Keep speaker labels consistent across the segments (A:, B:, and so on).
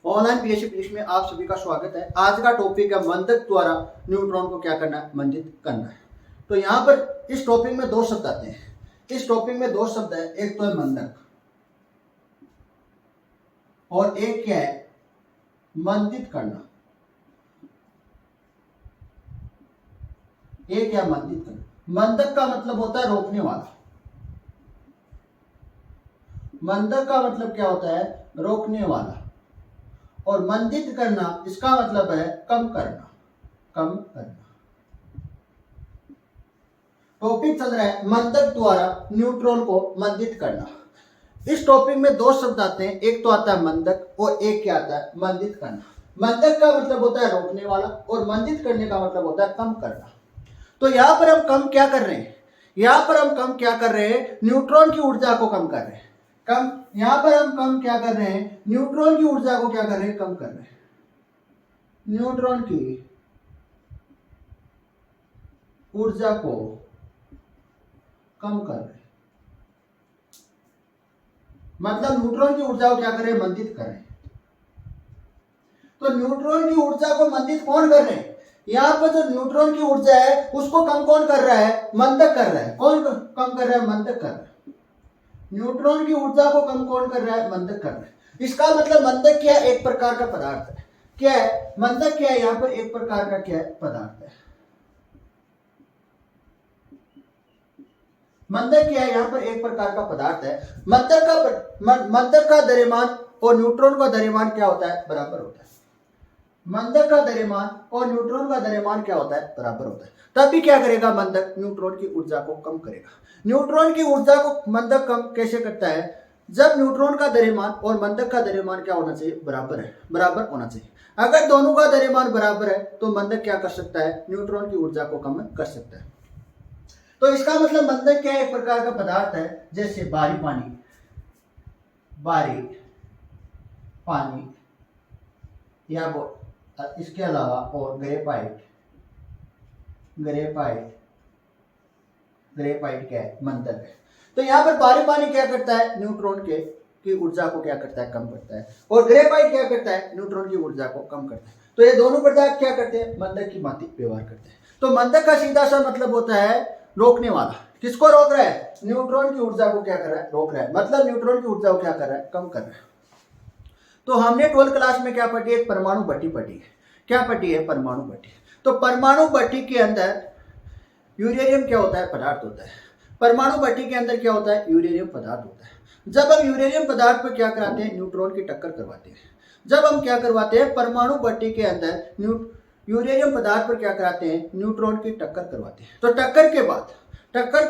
A: Online PhD physics में आप सभी का स्वागत है। आज का टॉपिक है मंदक द्वारा न्यूट्रॉन को क्या करना है, मंदित करना है। तो यहाँ पर इस टॉपिक में दो शब्द आते हैं। इस टॉपिक में दो शब्द है, एक तो है मंदक और एक क्या है, मंदित करना। एक क्या मंदित करना। मंदक का मतलब होता है रोकने वाला। मंदक का मतलब क्या होता है, रोकने वाला। और मंदित करना इसका मतलब है कम करना, कम करना। टॉपिक चल रहा है मंदक द्वारा न्यूट्रॉन को मंदित करना। इस टॉपिक में दो शब्द आते हैं, एक तो आता है मंदक और एक क्या आता है, मंदित करना। मंदक का मतलब होता है रोकने वाला और मंदित करने का मतलब होता है कम करना। तो यहां पर हम कम क्या कर रहे हैं, यहां पर हम कम क्या कर रहे हैं, न्यूट्रॉन की ऊर्जा को कम कर रहे हैं। कम यहां पर हम कम क्या कर रहे हैं, न्यूट्रॉन की ऊर्जा को क्या कर रहे हैं, कम कर रहे हैं। न्यूट्रॉन की ऊर्जा को कम कर रहे हैं, मतलब न्यूट्रॉन की ऊर्जा को क्या कर रहे हैं, मंदित कर रहे हैं। तो न्यूट्रॉन की ऊर्जा को मंदित कौन कर रहे हैं, यहां पर जो न्यूट्रॉन की ऊर्जा है उसको कम कौन कर रहा है, मंदक कर रहा है। कौन कम कर रहा है, मंदक कर रहा है। न्यूट्रॉन की ऊर्जा को कम कौन कर रहा है, मंदक कर रहा है। इसका मतलब मंदक क्या है, एक प्रकार का पदार्थ है। क्या है मंदक, क्या है यहां पर एक प्रकार का क्या है, पदार्थ है। मंदक क्या है, यहां पर एक प्रकार का पदार्थ है। मंदक का द्रव्यमान और न्यूट्रॉन का द्रव्यमान क्या होता है, बराबर होता है। मंदक का द्रव्यमान और न्यूट्रॉन का द्रव्यमान क्या होता है, बराबर होता है। तभी क्या करेगा, मंदक न्यूट्रॉन की ऊर्जा को कम करेगा। न्यूट्रॉन की ऊर्जा को मंदक कम कैसे करता है, जब न्यूट्रॉन का द्रव्यमान और मंदक का द्रव्यमान क्या होना चाहिए, बराबर है, बराबर होना चाहिए। अगर दोनों का द्रव्यमान बराबर है तो मंदक क्या कर सकता है, न्यूट्रॉन की ऊर्जा को कम कर सकता है। तो इसका मतलब मंदक क्या है, एक प्रकार का पदार्थ है, जैसे बारी पानी या इसके अलावा और ग्रेफाइट क्या है, मंदक है। तो यहाँ पर बारी पानी क्या करता है, न्यूट्रॉन की ऊर्जा को क्या करता है, कम करता है। और ग्रेफाइट क्या करता है, न्यूट्रॉन की ऊर्जा को कम करता है। तो ये दोनों पदार्थ क्या करते हैं, मंदक की भांति व्यवहार करते हैं। तो मंदक का सीधा सा मतलब होता है रोकने वाला। किसको रोक रहा है, न्यूट्रॉन की ऊर्जा को क्या कर रहा है, रोक रहा है। मतलब न्यूट्रॉन की ऊर्जा को क्या कर रहा है, कम कर रहा है। तो हमने 12th क्लास में क्या पढ़ी है, परमाणु भट्टी पढ़ी है। क्या पढ़ी है, परमाणु भट्टी। तो परमाणु भट्टी के अंदर यूरेनियम क्या होता है, पदार्थ होता है। परमाणु भट्टी के अंदर क्या होता है, यूरेनियम पदार्थ होता है। जब हम यूरेनियम पदार्थ पर क्या कराते हैं, न्यूट्रॉन की टक्कर करवाते हैं। जब हम क्या करवाते हैं, परमाणु भट्टी के अंदर यूरेनियम पदार्थ पर क्या कराते हैं, न्यूट्रॉन की टक्कर करवाते हैं। तो टक्कर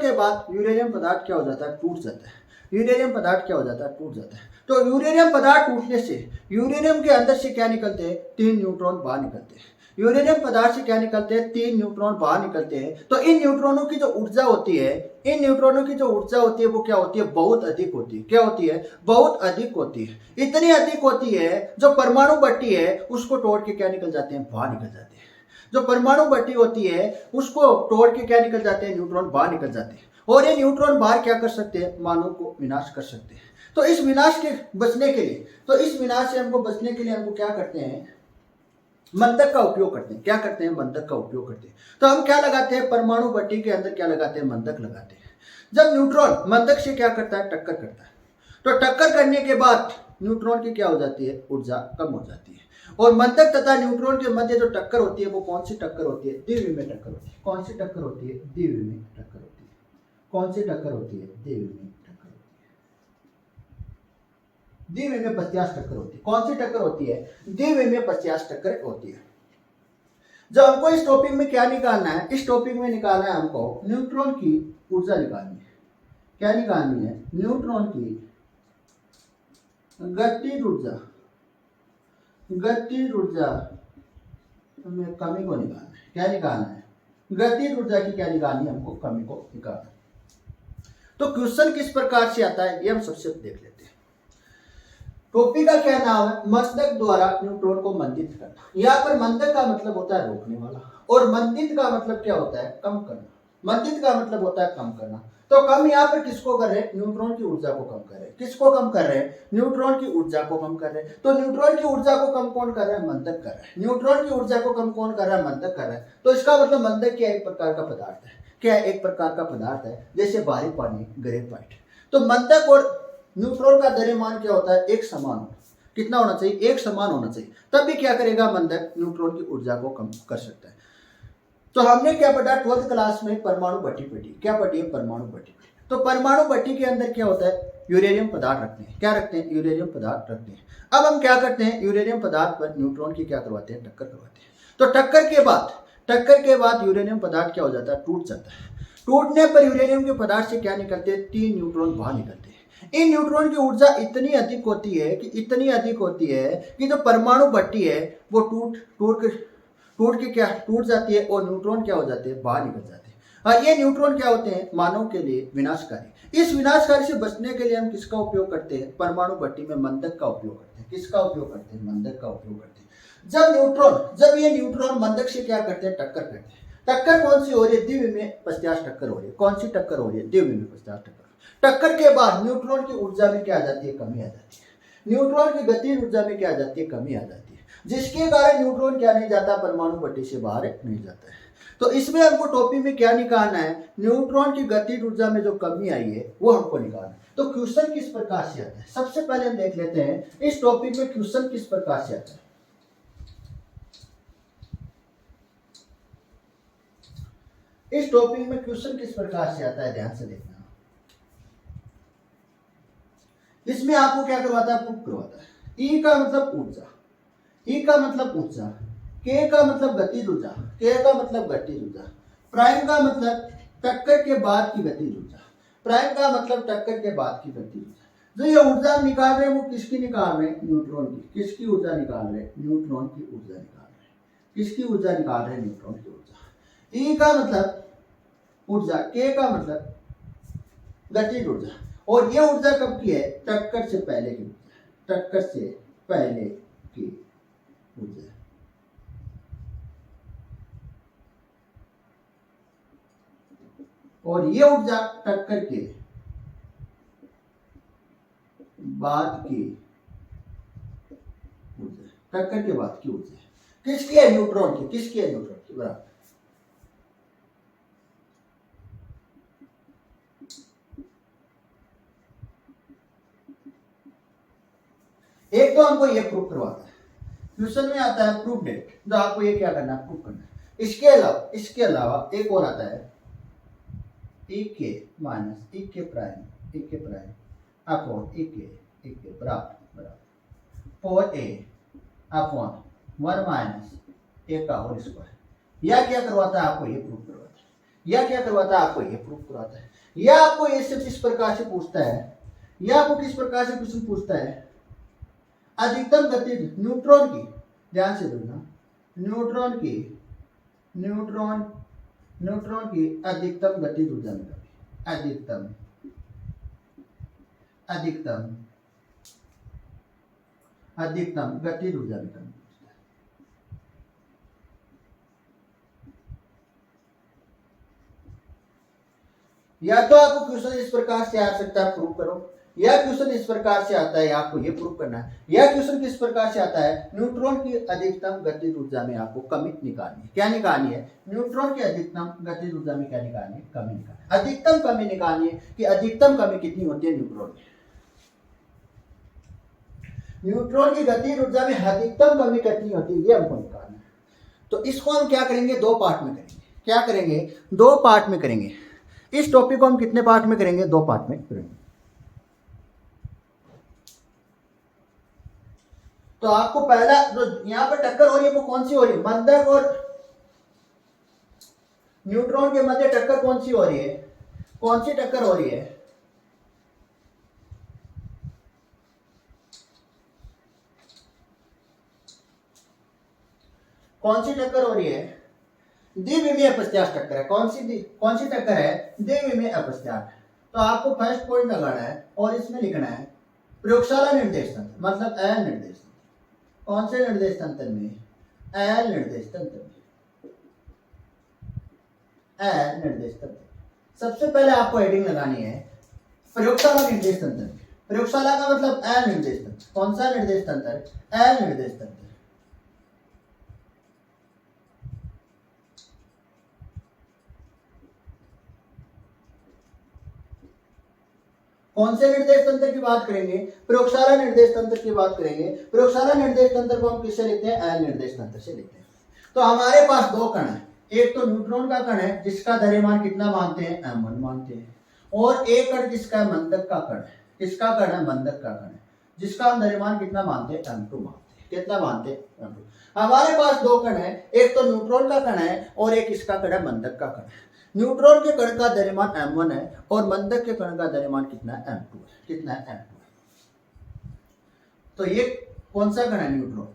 A: के बाद यूरेनियम पदार्थ क्या हो जाता है, टूट जाता है। यूरेनियम पदार्थ क्या हो जाता है, टूट जाता है। तो यूरेनियम पदार्थ टूटने से यूरेनियम के अंदर से क्या निकलते हैं, 3 न्यूट्रॉन बाहर निकलते हैं। यूरेनियम पदार्थ से क्या निकलते हैं, 3 न्यूट्रॉन बाहर निकलते हैं। तो इन न्यूट्रॉनों की जो ऊर्जा होती है, वो क्या होती है, बहुत अधिक होती है। क्या होती है, बहुत अधिक होती है। इतनी अधिक होती है जो परमाणु भट्टी है उसको तोड़ के क्या निकल जाते हैं, बाहर निकल जाते हैं। जो परमाणु भट्टी होती है उसको तोड़ के क्या निकल जाते हैं, न्यूट्रॉन बाहर निकल जाते हैं। और ये न्यूट्रॉन बाहर क्या कर सकते हैं, मानव को विनाश कर सकते हैं। तो इस विनाश से हमको बचने के लिए हमको क्या करते हैं, मंदक का उपयोग करते हैं। क्या करते हैं, मंदक का उपयोग करते हैं। तो हम क्या लगाते हैं, परमाणु भट्टी के अंदर क्या लगाते हैं, मंदक लगाते हैं। जब न्यूट्रॉन मंदक से क्या करता है, टक्कर करता है। तो टक्कर करने के बाद न्यूट्रॉन की क्या हो जाती है, ऊर्जा कम हो जाती है। और मंदक तथा न्यूट्रॉन के मध्य जो टक्कर होती है वो कौन सी टक्कर होती है, द्विविमीय टक्कर होती है। कौन सी टक्कर होती है, द्विविमीय टक्कर होती है। कौन सी टक्कर होती है, द्विविमीय टक्कर होती है। द्विविमीय 50 टक्कर होती है। कौन सी टक्कर होती है, द्विविमीय 50 टक्कर होती है। जब हमको इस टॉपिक में क्या निकालना है, इस टॉपिक में निकालना है हमको न्यूट्रॉन की ऊर्जा निकालनी है। क्या निकालनी है, न्यूट्रॉन की गतिज ऊर्जा में कमी को निकालना है। क्या निकालना है, गतिज ऊर्जा की क्या निकालनी है, हमको कमी को निकालना है। तो क्वेश्चन किस प्रकार से आता है ये हम सबसे देख लेते हैं। टॉपिक का क्या नाम है, मंदक द्वारा न्यूट्रॉन को मंदित करना। यहाँ पर मंदक का मतलब होता है रोकने वाला और मंदित का मतलब क्या होता है, कम करना। मंदित का मतलब होता है कम करना। तो कम यहाँ पर किसको कर रहे हैं, न्यूट्रॉन की ऊर्जा को कम कर रहे हैं। किसको कम कर रहे हैं, न्यूट्रॉन की ऊर्जा को कम कर रहे हैं। तो न्यूट्रॉन की ऊर्जा को कम कौन कर रहा है, मंदक कर रहा है। न्यूट्रॉन की ऊर्जा को कम कौन कर रहा है, मंदक कर रहा है। तो इसका मतलब मंदक क्या एक प्रकार का पदार्थ है, क्या एक प्रकार का पदार्थ है, जैसे भारी पानी, ग्रेफाइट। तो मंदक और न्यूट्रॉन का द्रव्यमान क्या होता है, एक समान होता है। कितना होना चाहिए, एक समान होना चाहिए, तब भी क्या करेगा मंदक, न्यूट्रॉन की ऊर्जा को कम कर सकता है। तो हमने क्या पढ़ा 12th क्लास में, परमाणु भट्टी पढ़ी। क्या पढ़ी है, परमाणु भट्टी। तो परमाणु भट्टी के अंदर क्या होता है, यूरेनियम पदार्थ रखते हैं। क्या रखते हैं, यूरेनियम पदार्थ रखते हैं। अब हम क्या करते हैं, यूरेनियम पदार्थ पर न्यूट्रॉन की क्या करवाते हैं, टक्कर करवाते हैं। तो टक्कर के बाद यूरेनियम पदार्थ क्या हो जाता है, टूट जाता है। टूटने पर यूरेनियम के पदार्थ से क्या निकलते हैं, 3 न्यूट्रॉन बाहर निकलते हैं। इन न्यूट्रॉन की ऊर्जा इतनी अधिक होती है कि जो परमाणु भट्टी है वो टूट के क्या टूट जाती है और न्यूट्रॉन क्या हो जाते हैं, बाहर निकल जाते हैं। और ये न्यूट्रॉन क्या होते हैं, मानव के लिए विनाशकारी। इस विनाशकारी से बचने के लिए हम किसका उपयोग करते हैं, परमाणु भट्टी में मंदक का उपयोग करते हैं। किसका उपयोग करते हैं, मंदक का उपयोग करते हैं। जब ये न्यूट्रॉन मंदक से क्या करते हैं, टक्कर करते हैं। टक्कर कौन सी हो रही है, द्विविमीय में प्रत्यास्थ टक्कर हो रही है। कौन सी टक्कर हो रही है, द्विविमीय में प्रत्यास्थ टक्कर। टक्कर के बाद न्यूट्रॉन की ऊर्जा में क्या आ जाती है, कमी आ जाती है। न्यूट्रॉन की गतिज ऊर्जा में क्या आ जाती है, कमी आ जाती है, जिसके कारण न्यूट्रॉन क्या नहीं जाता, परमाणु भट्टी से बाहर नहीं जाता है। तो इसमें हमको टॉपिक में क्या निकालना है, न्यूट्रॉन की गतिज ऊर्जा में जो कमी आई है वो हमको निकालना है। तो क्वेश्चन किस प्रकार से आता है, सबसे पहले हम देख लेते हैं इस टॉपिक में क्वेश्चन किस प्रकार से आता है। इस टॉपिक में क्वेश्चन किस प्रकार से आता है, ध्यान से देखना। इसमें आपको क्या करवाता है, प्रूफ करवाता है। ई का मतलब ऊर्जा, ई का मतलब ऊर्जा, के का मतलब गतिज ऊर्जा, के का मतलब गतिज ऊर्जा, प्राइम का मतलब टक्कर के बाद की गतिज ऊर्जा, प्राइम का मतलब टक्कर के बाद की गतिज ऊर्जा। जो ये ऊर्जा निकाल रहे हैं वो किसकी निकाल रहे हैं, न्यूट्रॉन की। किसकी ऊर्जा निकाल रहे हैं, न्यूट्रॉन की ऊर्जा निकाल रहे हैं। किसकी ऊर्जा निकाल रहे हैं, न्यूट्रॉन की ऊर्जा। ई का मतलब ऊर्जा, के का मतलब गतिज ऊर्जा, और ये ऊर्जा कब की है, टक्कर से पहले की ऊर्जा, टक्कर से पहले की ऊर्जा। और ये ऊर्जा टक्कर के बाद की ऊर्जा, टक्कर के बाद की ऊर्जा किसकी है, न्यूट्रॉन की। किसकी है, न्यूट्रॉन की। बराबर। एक तो हमको ये प्रूफ करवाता है, क्वेश्चन में आता है प्रूफ डेट, तो आपको ये क्या करना है, प्रूफ करना है। इसके अलावा एक और आता है, ई के माइनस ई के प्राइम अपॉन ई के बराबर 4a अपॉन 1 माइनस ए का होल स्क्वायर। यह क्या करवाता है, आपको ये प्रूफ करवाता है। यह क्या करवाता है, आपको ये प्रूफ करवाता है। यह आपको ये सिर्फ इस प्रकार से पूछता है, यह आपको किस प्रकार से क्वेश्चन पूछता है, अधिकतम गतिज न्यूट्रॉन की, ध्यान से देखना, न्यूट्रॉन की अधिकतम गतिज ऊर्जा में कमी, अधिकतम गतिज ऊर्जा में कमी। या तो आपको क्वेश्चन इस प्रकार से आ सकता है, प्रूफ करो, या क्वेश्चन इस प्रकार से आता है, आपको ये प्रूफ करना है। या क्वेश्चन किस प्रकार से आता है, न्यूट्रॉन की अधिकतम गतिज ऊर्जा में आपको कमी निकालनी है। क्या निकालनी है, न्यूट्रॉन की अधिकतम गतिज ऊर्जा में क्या निकालनी है, कमी निकालनी है। अधिकतम कमी निकालनी है कि अधिकतम कमी कितनी होती है न्यूट्रॉन में। न्यूट्रॉन की गतिज ऊर्जा में अधिकतम कमी कितनी होती है, ये हमको निकालना है। तो इसको हम क्या करेंगे, 2 पार्ट में करेंगे। क्या करेंगे, 2 पार्ट में करेंगे। इस टॉपिक को हम कितने पार्ट में करेंगे, 2 पार्ट में करेंगे। तो आपको पहला जो यहां पर टक्कर हो रही है वो कौन सी हो रही है, मंदक और न्यूट्रॉन के मध्य टक्कर कौन सी हो रही है, कौन सी टक्कर हो रही है, कौन सी टक्कर हो रही है, द्विविमीय अपप्रत्यास्थ टक्कर है। कौन सी टक्कर है, द्विविमीय अपप्रत्यास्थ। तो आपको फर्स्ट पॉइंट लगाना है और इसमें लिखना है प्रयोगशाला निर्देश तंत्र, मतलब एल निर्देश तंत्र। कौन से निर्देश तंत्र में, एल निर्देश तंत्र में, एल निर्देश तंत्र। सबसे पहले आपको हेडिंग लगानी है प्रयोगशाला निर्देश तंत्र। प्रयोगशाला का मतलब अनिर्देश तंत्र। कौन सा निर्देश तंत्र? अनिर्देश तंत्र। कौन से निर्देश तंत्र की बात करेंगे? प्रयोगशाला निर्देश तंत्र की बात करेंगे। प्रयोगशाला निर्देश तंत्र को हम किससे लिखते हैं? अनिर्देश तंत्र से लिखते हैं। तो हमारे पास दो कण है, एक तो न्यूट्रॉन का कण है जिसका द्रव्यमान कितना मानते हैं? m1 मानते हैं, और एक कण जिसका मंदक का कण है। किसका कण है? मंदक का कण है, जिसका हम द्रव्यमान कितना मानते हैं? m2 मानते हैं। कितना मानते हैं? m2। हमारे पास दो कण है, एक तो न्यूट्रॉन का कण है और एक इसका कण है मंदक का कण है। न्यूट्रॉन के कण का द्रव्यमान m1 है और मंदक के कण का द्रव्यमान कितना है? m2 है। कितना है? m2 है। तो ये कौन सा कण है? न्यूट्रॉन।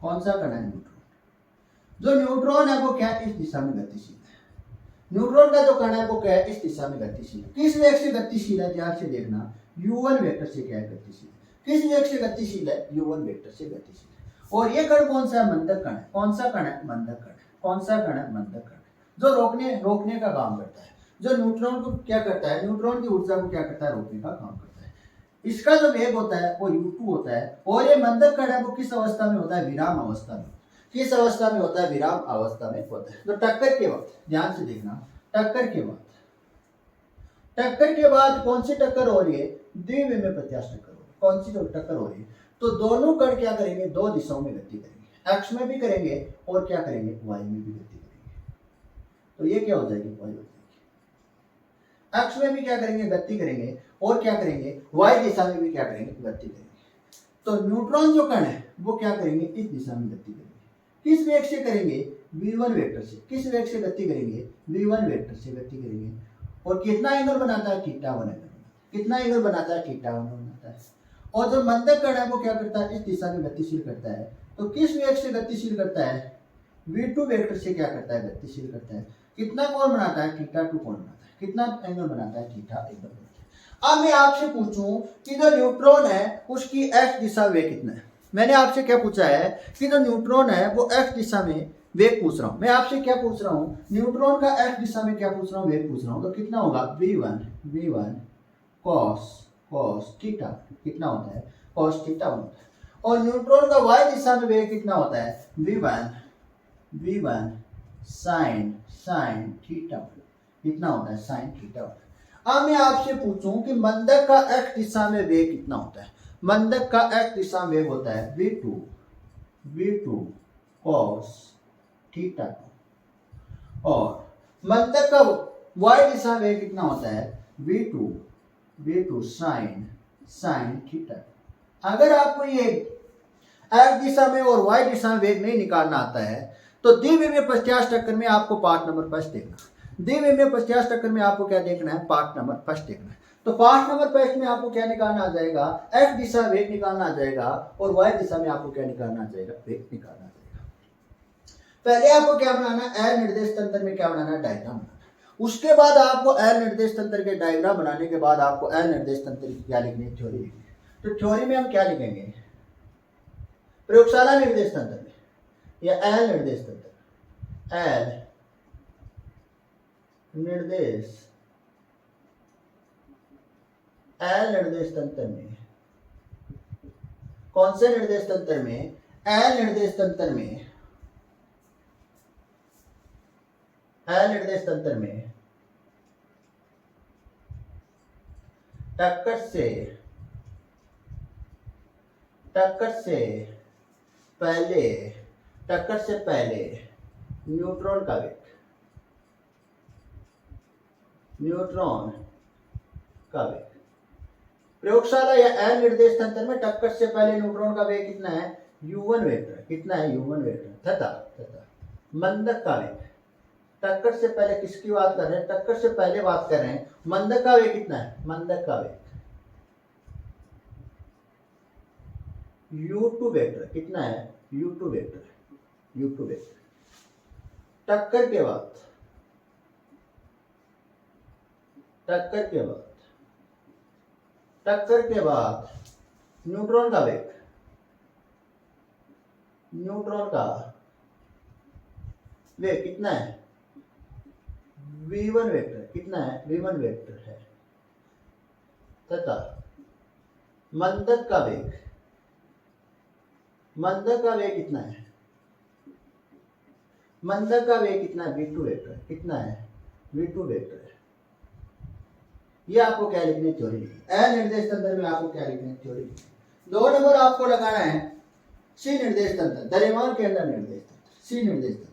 A: कौन सा कण है? न्यूट्रॉन। जो न्यूट्रॉन है वो क्या है? इस दिशा में गतिशील है। न्यूट्रॉन का जो कण है वो क्या है? इस दिशा में गतिशील है। किस वेग से गतिशील है? ध्यान से देखना, u1 वेक्टर से क्या है? गतिशील है। किस वेग से गतिशील है? u1 वेक्टर से गतिशील है। और ये कण कौन सा है? मंदक कण है। कौन सा कण है? मंदक कण है। कौन सा कण है? मंदक कण है, जो रोकने का काम करता है। जो न्यूट्रॉन को क्या करता है? न्यूट्रॉन की ऊर्जा को क्या करता है? रोकने का काम करता है। इसका जो वेग होता है वो u2 होता है, और ये मंदक कण है वो किस अवस्था में होता है? विराम अवस्था में। किस अवस्था में होता है? विराम अवस्था में होता है। तो टक्कर के वक्त, ध्यान से देखना, टक्कर के बाद कौन सी टक्कर हो रही है? द्विविमीय प्रत्यास्थ टक्कर हो रही है। कौन सी टक्कर हो रही है? तो दोनों कण क्या करेंगे? दो दिशाओं में गति करेंगे, एक्स में भी करेंगे और क्या करेंगे? वाई में भी गति करेंगे। तो ये क्या हो जाएगी? वाई हो जाएगी। एक्स में भी क्या करेंगे? गति करेंगे, और क्या करेंगे? वाई दिशा में भी क्या करेंगे? गति करेंगे। तो न्यूट्रॉन जो कण है वो क्या करेंगे? इस दिशा में गति करेंगे। किस वेग से करेंगे? v1 वेक्टर से। किस वेग से गति करेंगे? v1 वेक्टर से गति करेंगे। और कितना एंगल बनाता है? θ1 एंगल। कितना एंगल बनाता है? θ1 बनाता है। और जो मंदक कण है वो क्या करता है? इस दिशा में गतिशील करता है। तो किस वेग से गतिशील करता है? v2 वेक्टर से क्या करता है? गतिशील करता है। कितना कोण बनाता है? θ2 कोण बनाता है। कितना एंगल बनाता है? θ एंगल बनाता है। अब मैं आपसे पूछूं कि जो न्यूट्रॉन है उसकी एक्स दिशा वेग कितना है? मैंने आपसे क्या पूछा है कि जो न्यूट्रॉन है वो एक्स दिशा में वेग पूछ रहा हूं। मैं आपसे क्या पूछ रहा हूं? न्यूट्रॉन का एक्स दिशा में क्या पूछ रहा हूं? वेग पूछ रहा हूं। तो कितना होगा? v1 cos theta. कितना होता है? cos थीटा होता है। और न्यूट्रॉन का वाई दिशा में वेग कितना होता है? v1 sin theta. कितना होता है? sin थीटा होता है। अब मैं आपसे पूछूं कि मंदक का एक्स दिशा में वेग कितना होता है? मंदक का एक्स दिशा में वेग होता है v2 cos थीटा, और मंदक का वाई दिशा में कितना होता है? v2 sin theta. अगर आपको ये एक्स दिशा में और वाई दिशा में वेग नहीं निकालना आता है तो द्विविमीय प्रत्यास्थ टक्कर में आपको पार्ट नंबर 5 देखना। द्विविमीय प्रत्यास्थ टक्कर में आपको क्या देखना है? पार्ट नंबर 5 देखना है। तो पार्ट नंबर 5 में आपको क्या निकालना आ जाएगा? एक्स दिशा वेग निकालना आ जाएगा, और वाई दिशा में आपको क्या निकालना आ जाएगा? वेग निकालना आ जाएगा। पहले आपको क्या बनाना है? अनिर्देश तंत्र में क्या बनाना है? डायग्राम बनाना है। उसके बाद आपको अनिर्देश तंत्र के डायग्राम बनाने के बाद आपको अनिर्देश तंत्र की क्या लिखनी है? थ्योरी लिखनी है। तो थ्योरी में हम क्या लिखेंगे? प्रयोगशाला निर्देश तंत्र में या अनिर्देश तंत्र? अनिर्देश तंत्र में। कौन से निर्देश तंत्र में? अनिर्देश तंत्र में। अनिर्देश तंत्र में टक्कर से पहले न्यूट्रॉन का वेग, प्रयोगशाला या अनिर्देश तंत्र में टक्कर से पहले न्यूट्रॉन का वेग कितना है? u1 vector. कितना है? u1 वेक्टर तथा मंदक का वेग। टक्कर से पहले किसकी बात कर रहे हैं? टक्कर से पहले बात कर रहे हैं। मंदक का वेग कितना है? मंदक का वेग u2 वेक्टर। कितना है? u2 vector. टक्कर के बाद न्यूट्रॉन का वेग, कितना है? v1 वेक्टर कितना है, v1 वेक्टर है, तथा मंदक का वेग कितना है, मंदक का वेग कितना है, v2 वेक्टर कितना है, v2 वेक्टर है। ये आपको क्या लिखने थ्योरी लिखनी, अनिर्देश तंत्र में आपको क्या लिखने थ्योरी लिखनी। 2 नंबर आपको लगाना है सी निर्देश तंत्र, द्रव्यमान के अंदर निर्देश तंत्र, सी निर्देश तंत्र।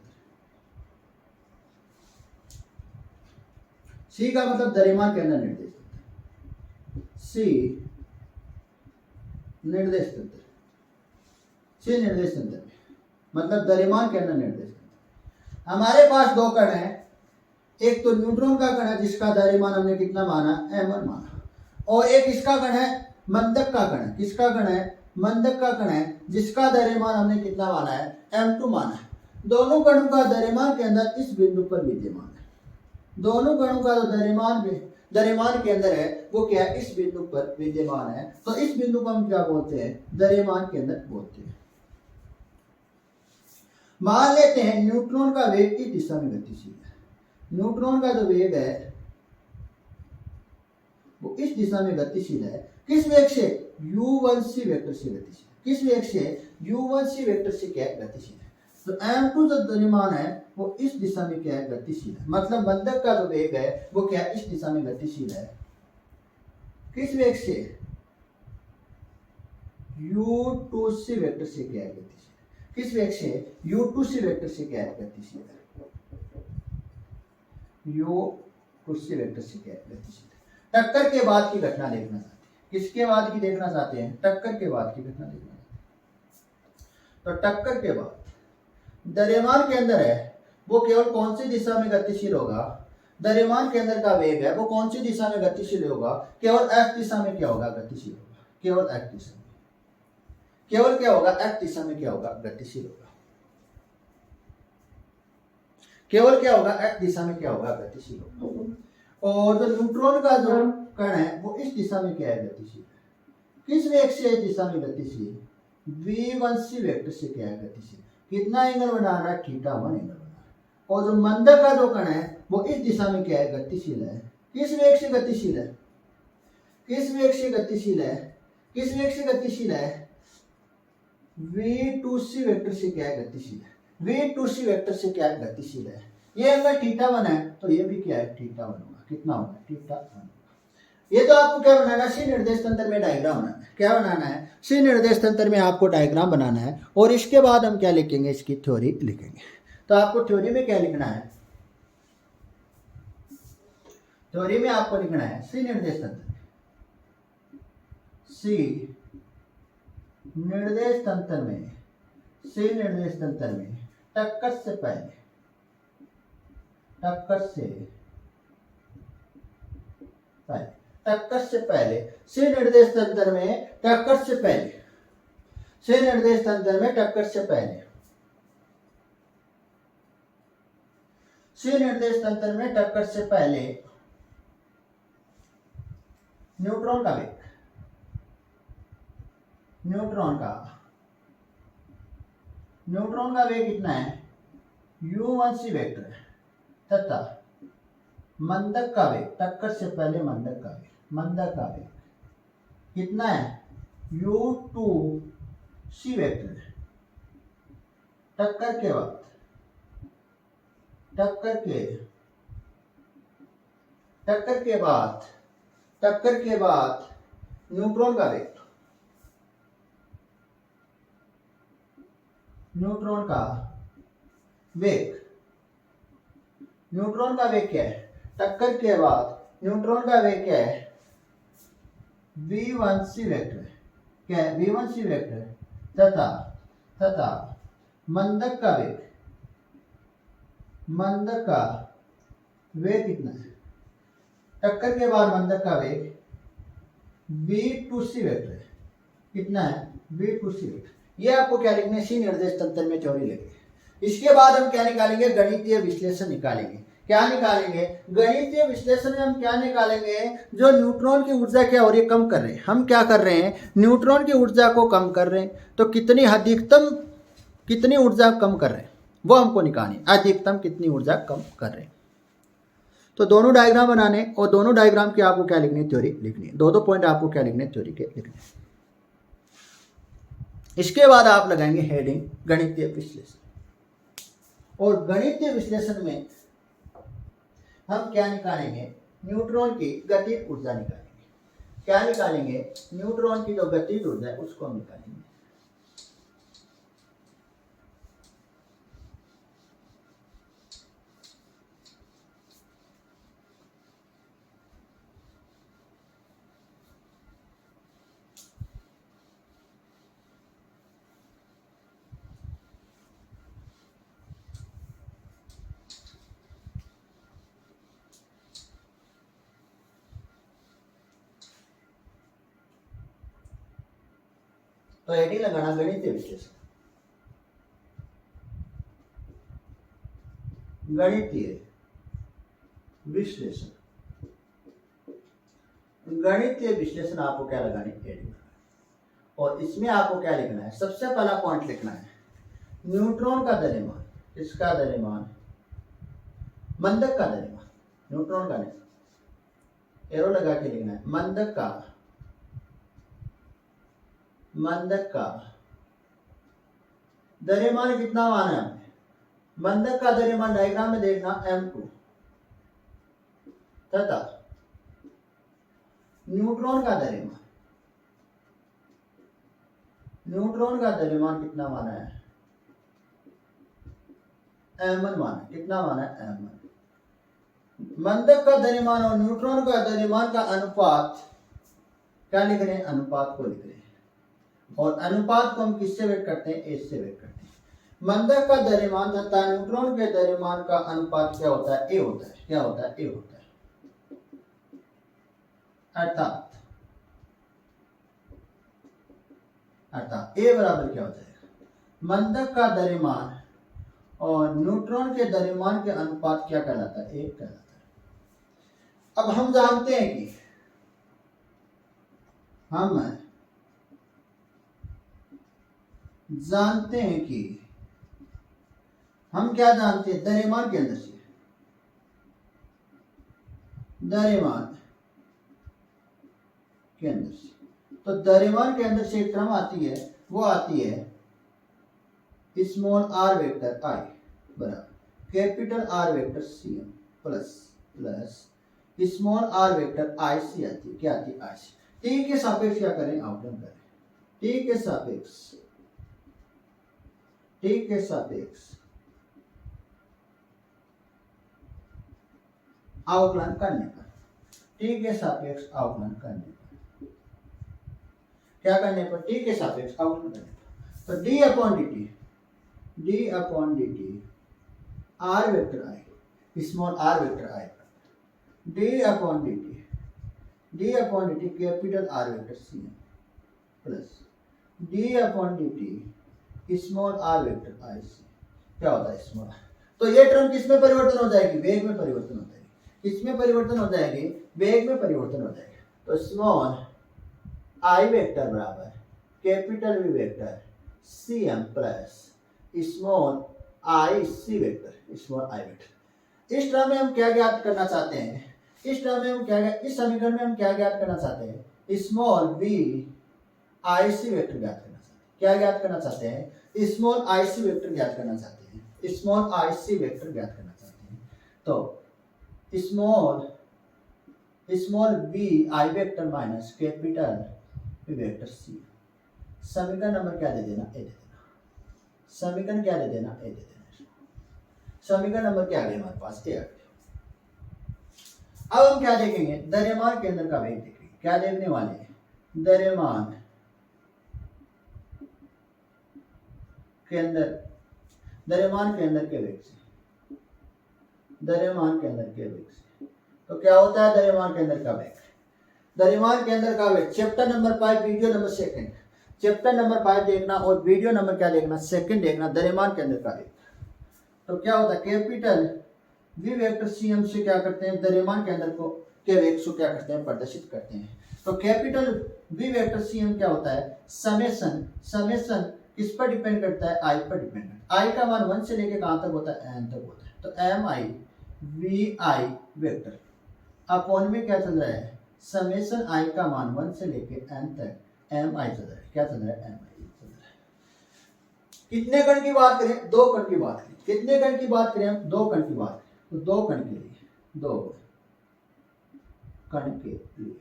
A: सी का मतलब द्रव्यमान के अंदर निर्देश तंत्र, सी निर्देश तंत्र, सी निर्देश तंत्र मतलब द्रव्यमान के अंदर निर्देश तंत्र। हमारे पास 2 कण हैं, एक तो न्यूट्रॉन का कण है जिसका द्रव्यमान हमने कितना माना, m1 माना, और एक इसका कण है मंदक का कण है, किसका कण है, मंदक का कण है जिसका द्रव्यमान हमने कितना माना है, m2 माना है। दोनों कणों का द्रव्यमान के अंदर इस बिंदु पर विद्यमान है, दोनों कणों का द्रव्यमान के अंदर है वो क्या है, इस बिंदु पर विद्यमान है। तो इस बिंदु को हम क्या बोलते हैं, द्रव्यमान के अंदर बोलते हैं। मान लेते हैं न्यूट्रॉन का वेग इस दिशा में गतिशील है, न्यूट्रॉन का जो वेग है वो इस दिशा में गतिशील है, किस वेग से, u1c वेक्टर से गतिशील, किस वेग से, u1c वेक्टर से क्या है, गतिशील है। तो m2 जो द्रव्यमान है वो इस दिशा में क्या है, गतिशील है, मतलब मंदक का जो वेग है वो क्या है, इस दिशा में गतिशील है, किस वेग से, u2c वेक्टर से क्या है, गतिशील, किस वेग से, u2c वेक्टर से क्या है, गतिशील है, u2c वेक्टर से क्या है, गतिशील है। टक्कर के बाद की घटना देखना चाहते हैं, किसके बाद की देखना चाहते हैं, टक्कर के बाद की घटना देखना चाहते हैं। तो टक्कर के बाद द्रव्यमान के अंदर है वो केवल कौन सी दिशा में गतिशील होगा, द्रव्यमान के अंदर का वेग है वो कौन सी दिशा में गतिशील होगा, केवल x दिशा में क्या होगा, गतिशील होगा, केवल x दिशा में, केवल क्या होगा, x दिशा में क्या होगा, गतिशील होगा, केवल क्या होगा, x दिशा में क्या होगा, गतिशील होगा। और जो न्यूट्रॉन का जो कण है वो इस दिशा में क्या है, गतिशील है, किस वेग से इस दिशा में गतिशील, v1c वेक्टर से क्या है, गतिशील, कितना एंगल बना रहा है, θ1 एंगल बना रहा है। और जो मंदक का जो कण है वो इस दिशा में क्या है, गतिशील है, किस वेग से गतिशील है, किस वेग से गतिशील है, किस वेग से गतिशील है, v2c वेक्टर से क्या है, गतिशील है, v2c वेक्टर से क्या है, गतिशील है। ये अगर θ1 है तो ये भी क्या है, θ1 होगा, कितना होगा, θ1। ये तो आपको क्या बनाना है, सी निर्देश तंत्र में डायग्राम बनाना है, क्या बनाना है, सी निर्देश तंत्र में आपको डायग्राम बनाना है। और इसके बाद हम क्या लिखेंगे, इसकी थ्योरी लिखेंगे। तो आपको थ्योरी में क्या लिखना है, थ्योरी में आपको लिखना है सी निर्देश तंत्र, सी निर्देश तंत्र में, सी निर्देश तंत्र में टक्कर से पहले, टक्कर से पहले, टक्कर से पहले, सी निर्देश तंत्र में टक्कर से पहले, सी निर्देश तंत्र में टक्कर से पहले, सी निर्देश तंत्र में टक्कर से पहले न्यूट्रॉन का वेग, न्यूट्रॉन का वेग कितना है, u1c वेक्टर है, तथा मंदक का वेग, टक्कर से पहले मंदक का वेग, मंदक का वेग कितना है, u2c वेक्टर है। टक्कर के बाद, टक्कर के बाद न्यूट्रॉन का वेग, न्यूट्रॉन का वेग, न्यूट्रॉन का वेग क्या है, टक्कर के बाद न्यूट्रॉन का वेग क्या है, v1c वेक्टर है, क्या है, v1c वेक्टर है, तथा मंदक का वेग, मंदक का वेग कितना है, टक्कर के बाद मंदक का वेग v2c वेक्टर है, कितना है, v2c वेक्टर। ये आपको क्या लिखना है, सी निर्देश तंत्र में थ्योरी लिखेंगे। इसके बाद हम क्या निकालेंगे, गणितीय विश्लेषण निकालेंगे। क्या निकालेंगे, गणितीय विश्लेषण में हम क्या निकालेंगे, जो न्यूट्रॉन की ऊर्जा क्या हो रही है, कम कर रहे हैं। हम क्या कर रहे हैं, न्यूट्रॉन की ऊर्जा को कम कर रहे हैं, तो कितनी अधिकतम कितनी ऊर्जा कम कर रहे हैं वो हमको निकालनी, अधिकतम कितनी ऊर्जा कम कर रहे हैं। तो दोनों डायग्राम बनाने और दोनों डायग्राम की आपको क्या लिखनी है, थ्योरी लिखनी है। दो पॉइंट आपको क्या लिखने, थ्योरी के लिखने। इसके बाद आप लगाएंगे हेडिंग गणितीय विश्लेषण। और गणितीय विश्लेषण में हम क्या निकालेंगे, न्यूट्रॉन की गतिज ऊर्जा निकालेंगे। क्या निकालेंगे, न्यूट्रॉन की जो गतिज ऊर्जा है उसको हम निकालेंगे। तो हेडिंग लगाना गणितीय विश्लेषण। गणितीय विश्लेषण, गणितीय विश्लेषण आपको क्या लगानी, हेडिंग। और इसमें आपको क्या लिखना है, सबसे पहला पॉइंट लिखना है न्यूट्रॉन का द्रव्यमान, इसका द्रव्यमान, मंदक का द्रव्यमान, न्यूट्रॉन का नहीं, एरो लगा के लिखना है, मंदक का द्रव्यमान कितना माना है हमने, मंदक का द्रव्यमान डायग्राम में देखना m2 तथा न्यूट्रॉन का द्रव्यमान कितना माना है, m1 माना है। कितना माना है, m1। मंदक का द्रव्यमान और न्यूट्रॉन का द्रव्यमान का अनुपात क्या लिख रहे हैं, अनुपात को लिख रहे हैं। और अनुपात को हम किससे वेट करते हैं, ए से वेट करते हैं। मंदक का द्रव्यमान तथा न्यूट्रॉन के द्रव्यमान का अनुपात क्या होता है, ए होता है। क्या होता है, ए होता है। अर्थात ए बराबर क्या हो जाएगा, मंदक का द्रव्यमान और न्यूट्रॉन के द्रव्यमान के अनुपात क्या कहलाता है, ए कहलाता है। अब हम जानते हैं कि हम क्या जानते हैं, द्रव्यमान के अंदर से, तो द्रव्यमान के अंदर से एक टर्म आती है, वो आती है स्मॉल r वेक्टर i बराबर capital R vector cm plus small r vector i c आती है। क्या आती है, i c। टी के सापेक्ष क्या करें, आकलन करें। टी के सापेक्ष आकलन करने पर, टी के सापेक्ष आकलन करने पर, क्या करने पर, टी के सापेक्ष आकलन करने पर, तो d upon d t r vector i, small r vector i, d upon d t capital R vector c plus d upon d t small r vector i c. क्या होता है, स्मॉल। तो ये टर्म किसमें परिवर्तन हो जाएगी, वेग में परिवर्तन हो जाएगी। किसमें परिवर्तन हो जाएगी, वेग में परिवर्तन हो जाएगी। तो स्मॉल I वेक्टर बराबर capital V vector cm plus small I c vector, small I vector. इस टर्म में हम क्या ज्ञात करना चाहते हैं, इस समीकरण में हम क्या ज्ञात करना चाहते हैं, small v i c vector ज्ञात करना चाहते हैं। क्या ज्ञात करना चाहते हैं, स्मॉल i c वेक्टर ज्ञात करना चाहते हैं, स्मॉल i c वेक्टर ज्ञात करना चाहते हैं। तो small v i vector minus capital v vector c। समीकरण नंबर क्या दे देना, ए दे देना। समीकरण क्या दे देना, ए दे देना। समीकरण नंबर क्या आ गया हमारे पास, ए आ गया। अब हम क्या देखेंगे, द्रव्यमान केंद्र का वेग देखेंगे। क्या देखने वाले हैं, द्रव्यमान केंद्र के वेग से, तो क्या होता है द्रव्यमान केंद्र का वेग, chapter number 5 video number second, chapter number 5 देखना और वीडियो नंबर क्या देखना, सेकंड देखना, द्रव्यमान केंद्र का वेग। तो क्या होता है, कैपिटल V वेक्टर cm से क्या करते हैं, द्रव्यमान केंद्र के वेग को क्या करते हैं, प्रदर्शित करते हैं। तो कैपिटल V वेक्टर cm क्या होता है, समेशन किस पर डिपेंड करता है, I पर डिपेंड करता है। I का मान 1 से लेके कहां तक होता है, n तक होता है। तो mi v i vector upon में क्या चल रहा है, समेशन आई का मान 1 से लेके n तक एम आई चल रहा है। क्या चल रहा है, एम आई चल रहा है। कितने कण की बात करें, 2 कण की बात करें। कितने कण की बात करें हम, 2 कण की बात करें। तो 2 कण के लिए, 2 कण के लिए,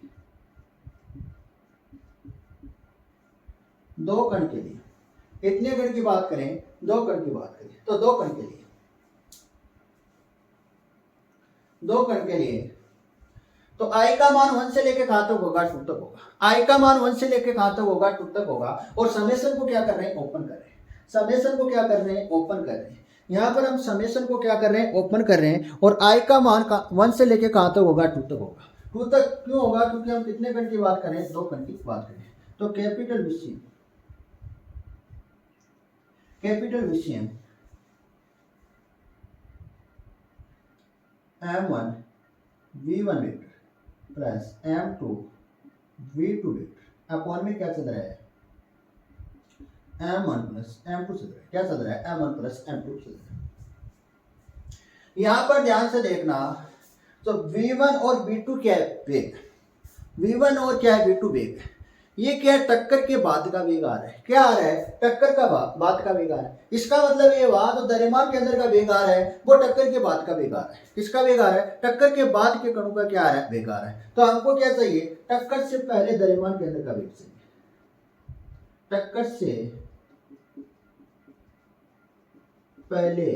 A: 2 कण के लिए कितने कण की बात करें, 2 कण की बात करें। तो 2 कण के लिए, 2 कण के लिए तो आई का मान 1 से लेके कहां तक होगा, 2 तक होगा। आई का मान 1 से लेके कहां तक होगा, 2 तक होगा। और समेशन को क्या कर रहे हैं, ओपन कर रहे हैं। समेशन को क्या कर रहे हैं, ओपन कर रहे हैं। यहां पर हम समेशन को क्या कर रहे हैं, ओपन कर रहे हैं। और आई का मान 1 से लेके कहां तक होगा, 2 तक होगा। 2 तक क्यों होगा, क्योंकि हम कितने कण की बात करें, 2 कण की बात करें। तो कैपिटल विषय, कैपिटल विषय M1 V1 vector plus M2 V2 vector upon में क्या चल रहा है, M1 प्लस M2 चल रहा है। क्या चल रहा है, M1 प्लस M2 चल रहा है। यहां पर ध्यान से देखना, तो V1 और V2 क्या है, वेग। V1 और क्या है, V2 वेग। ये क्या है, टक्कर के बाद का वेग आ रहा है। क्या आ रहा है, टक्कर का बाद का वेग आ रहा है। इसका मतलब ये हुआ, तो द्रव्यमान के अंदर का वेग आ रहा है, वो टक्कर के बाद का वेग आ रहा है। किसका वेग आ रहा है, टक्कर के बाद के कणों का क्या आ रहा है, वेग आ रहा है। तो हमको क्या चाहिए, टक्कर से पहले द्रव्यमान के अंदर का वेग चाहिए। टक्कर से पहले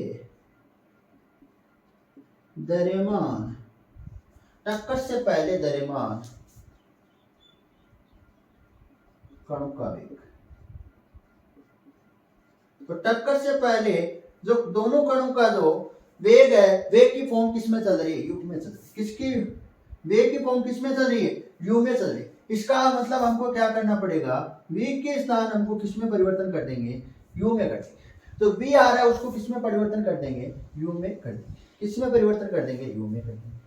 A: द्रव्यमान, टक्कर से पहले द्रव्यमान कणों का वेग। तो टक्कर से पहले जो दोनों कणों का जो वेग है, वेग की फॉर्म किस में चल रही है, यू में चल रही है। किसकी, वेग की फॉर्म किस में चल रही है, यू में चल रही है। इसका मतलब हमको क्या करना पड़ेगा, वेग के स्थान हमको किस में परिवर्तन कर देंगे, यू में कर देंगे। तो v आ रहा है, उसको किस में परिवर्तन कर देंगे, यू में कर देंगे। किस में परिवर्तन कर देंगे, यू में कर देंगे।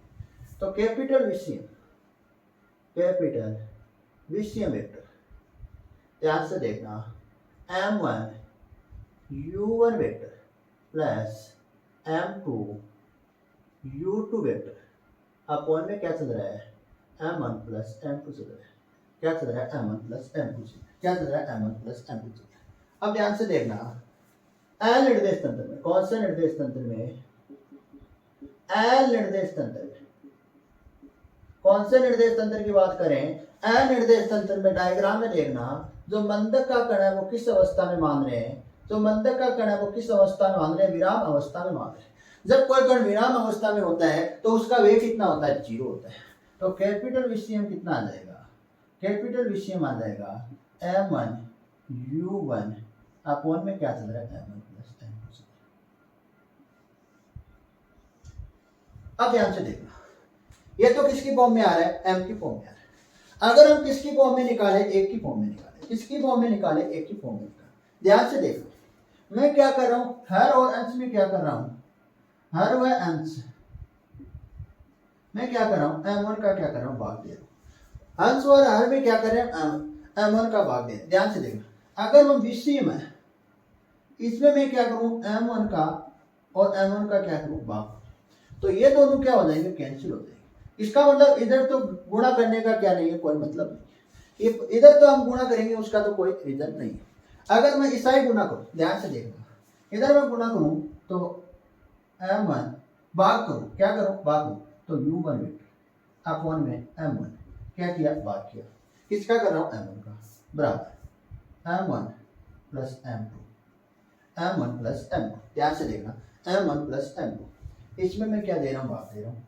A: तो कैपिटल विषय, कैपिटल विषय वेक्टर ध्यान से देखना, M1 U1 vector plus M2 U2 vector upon में क्या चल रहा है, M1 प्लस M2 चल रहा है। क्या चल रहा है, M1 प्लस M2 चल रहा है। क्या चल रहा है, M1 प्लस M2 चल रहा है। अब ध्यान से देखना, एल निर्देश तंत्र में, कौन से निर्देश तंत्र में, एल निर्देश तंत्र में, कौन से निर्देश तंत्र की बात करें, एल निर्देश तंत्र में डायग्राम में देखना, जो मंदक का कण है वो किस अवस्था में मान रहे हैं, जो मंदक का कण है वो किस अवस्था में मान रहे हैं, विराम अवस्था में मान रहे हैं। जब कोई कण विराम अवस्था में होता है तो उसका वेग कितना होता है, 0 होता है। तो कैपिटल विषय कितना आ जाएगा, कैपिटल विषय आ जाएगा M1 U1 अपॉन में क्या चल रहा है, M1 प्लस M2। अब ध्यान से देखना, ये तो किसकी फॉर्म में आ रहा है, M की फॉर्म में आ रहा है। अगर हम किसकी फॉर्म में निकाले, एक की फॉर्म में निकाले, किसकी फॉर्म में निकाले, एक की फॉर्म में निकाले। ध्यान से देखो, मैं क्या कर रहा हूं, हर और अंश में क्या कर रहा हूं, हर व अंश मैं क्या कर रहा हूं, M1 का क्या कर रहा हूं, भाग दे रहा हूं। अंश और हर में क्या कर रहे हैं, M1 का भाग दे। ध्यान से देखना, अगर हम विषय में इसमें मैं क्या करूं, M1 का और M1 का क्या करूं, भाग, तो ये दोनों क्या हो जाएंगे, कैंसिल हो जाएंगे। इसका मतलब इधर तो गुणा करने का क्या नहीं है, कोई मतलब नहीं। इधर तो हम गुणा करेंगे, उसका तो कोई रीजन नहीं है। अगर मैं इस साइड गुणा करूं, ध्यान से देखना, इधर मैं गुणा करूं तो M1 भाग करूं, क्या करूं, भाग करूं, तो U1 वेक्टर अपॉन में M1 क्या किया, भाग किया। किसका कर रहा हूं, M1 का, बराबर M1 plus M2, M1 plus M2। ध्यान से देखना, M1 प्लस M2, इसमें मैं क्या दे रहा हूं, भाग दे रहा हूं।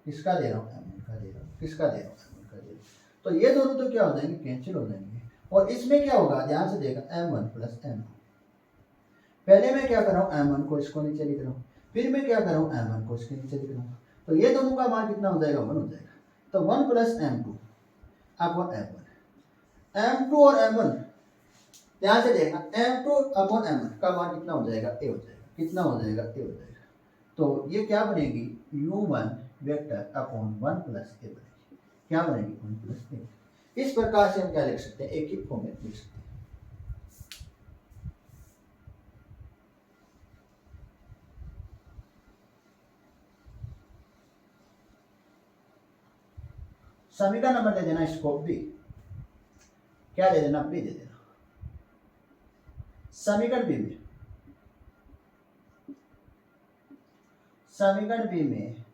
A: किसका दे रहा हूं, M1 का दे रहा हूं। किसका दे रहा हूं, M1 का दे रहा हूं। तो ये दोनों तो क्या हो जाएंगे, कैंसिल हो जाएंगे। और इसमें क्या होगा, ध्यान से देखा, M1 प्लस M2। पहले मैं क्या कर रहा हूँ, M1 को इसको नीचे लिख रहा हूँ, फिर मैं क्या कर रहा हूँ, M1 को इसके नीचे लिख रहा हूँ। तो ये दोनों का मान कितना हो जाएगा, 1 हो जाएगा। तो 1 plus M2 upon M1, M2 और M1 ध्यान से देखना, M2 अपॉन M1 का मान कितना हो जाएगा, A हो जाएगा। कितना हो जाएगा, A हो जाएगा। तो ये क्या बनेगी, U1 vector upon 1 plus A बनेगी। क्या बनेगी, 1 प्लस A। इस प्रकार से हम क्या लिख सकते हैं, एक ही फॉर्म में लिख सकते हैं। समीकरण नंबर दे देना इसको बी, क्या दे देना, बी दे देना। समीकरण बी में, समीकरण बी में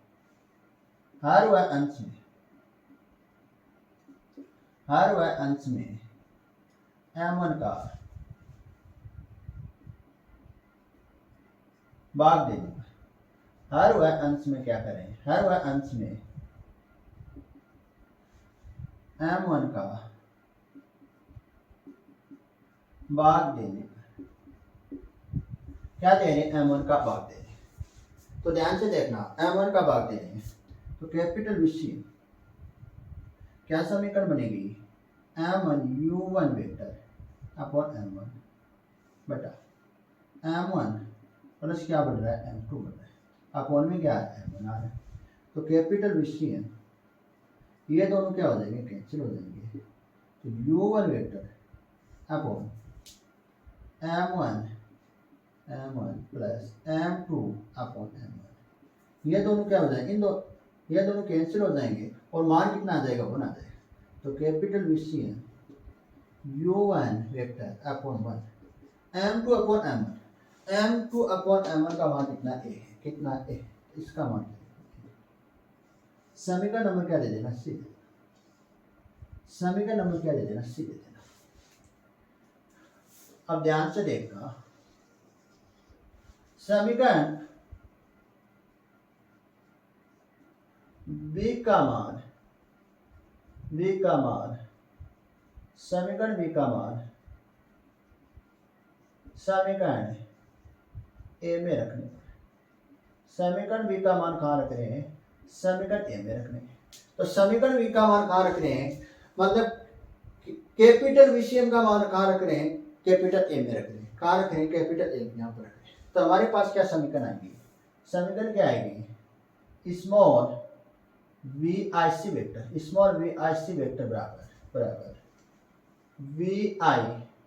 A: हर वह अंश में, हर वह अंश में m1 का भाग दे देना। हर वह अंश में क्या करें, हर वह अंश में m1 का भाग देने पर, क्या दे रहे, m1 का भाग दे रहे। तो ध्यान से देखना, m1 का भाग दे रहे हैं तो कैपिटल विषय क्या समीकरण बनेगी, m1 u1 vector upon m1 बटा m1 प्लस क्या बढ़ रहा है, m2 बढ़ रहा है, अपॉन में क्या है, m1 आ रहा है। तो कैपिटल विषय ये दोनों क्या हो जाएंगे, कैंसिल हो जाएंगे। तो u1 vector upon m1 plus m2 upon m1, ये दोनों क्या हो जाएंगे, ये दोनों कैंसिल हो जाएंगे और मान कितना आ जाएगा, 1 आ जाएगा। तो कैपिटल विषय u1 vector upon 1 m2 upon m1, m2 upon m1 का मान कितना a है, कितना a, इसका मान समीकरण नंबर क्या दे देना, सी दे देना। समीकरण नंबर क्या दे देना, सी दे देना। अब ध्यान से देखना, समीकरण b का मान, b का मान, समीकरण b का मान समीकरण ए में रखने पर, समीकरण b का मान कहाँ रख रहे हैं, समीकरण ए में रख रहे हैं। तो समीकरण b का मान कहाँ रख रहे हैं, मतलब कैपिटल विषय का मान कहाँ रख रहे हैं, कैपिटल ए में रख रहे हैं। कहाँ रख रहे हैं, कैपिटल ए में, यहाँ पर रख रहे हैं। तो हमारे पास क्या समीकरण आएगी, समीकरण क्या आएगी, small v i c vector, small v i c vector बराबर वी आई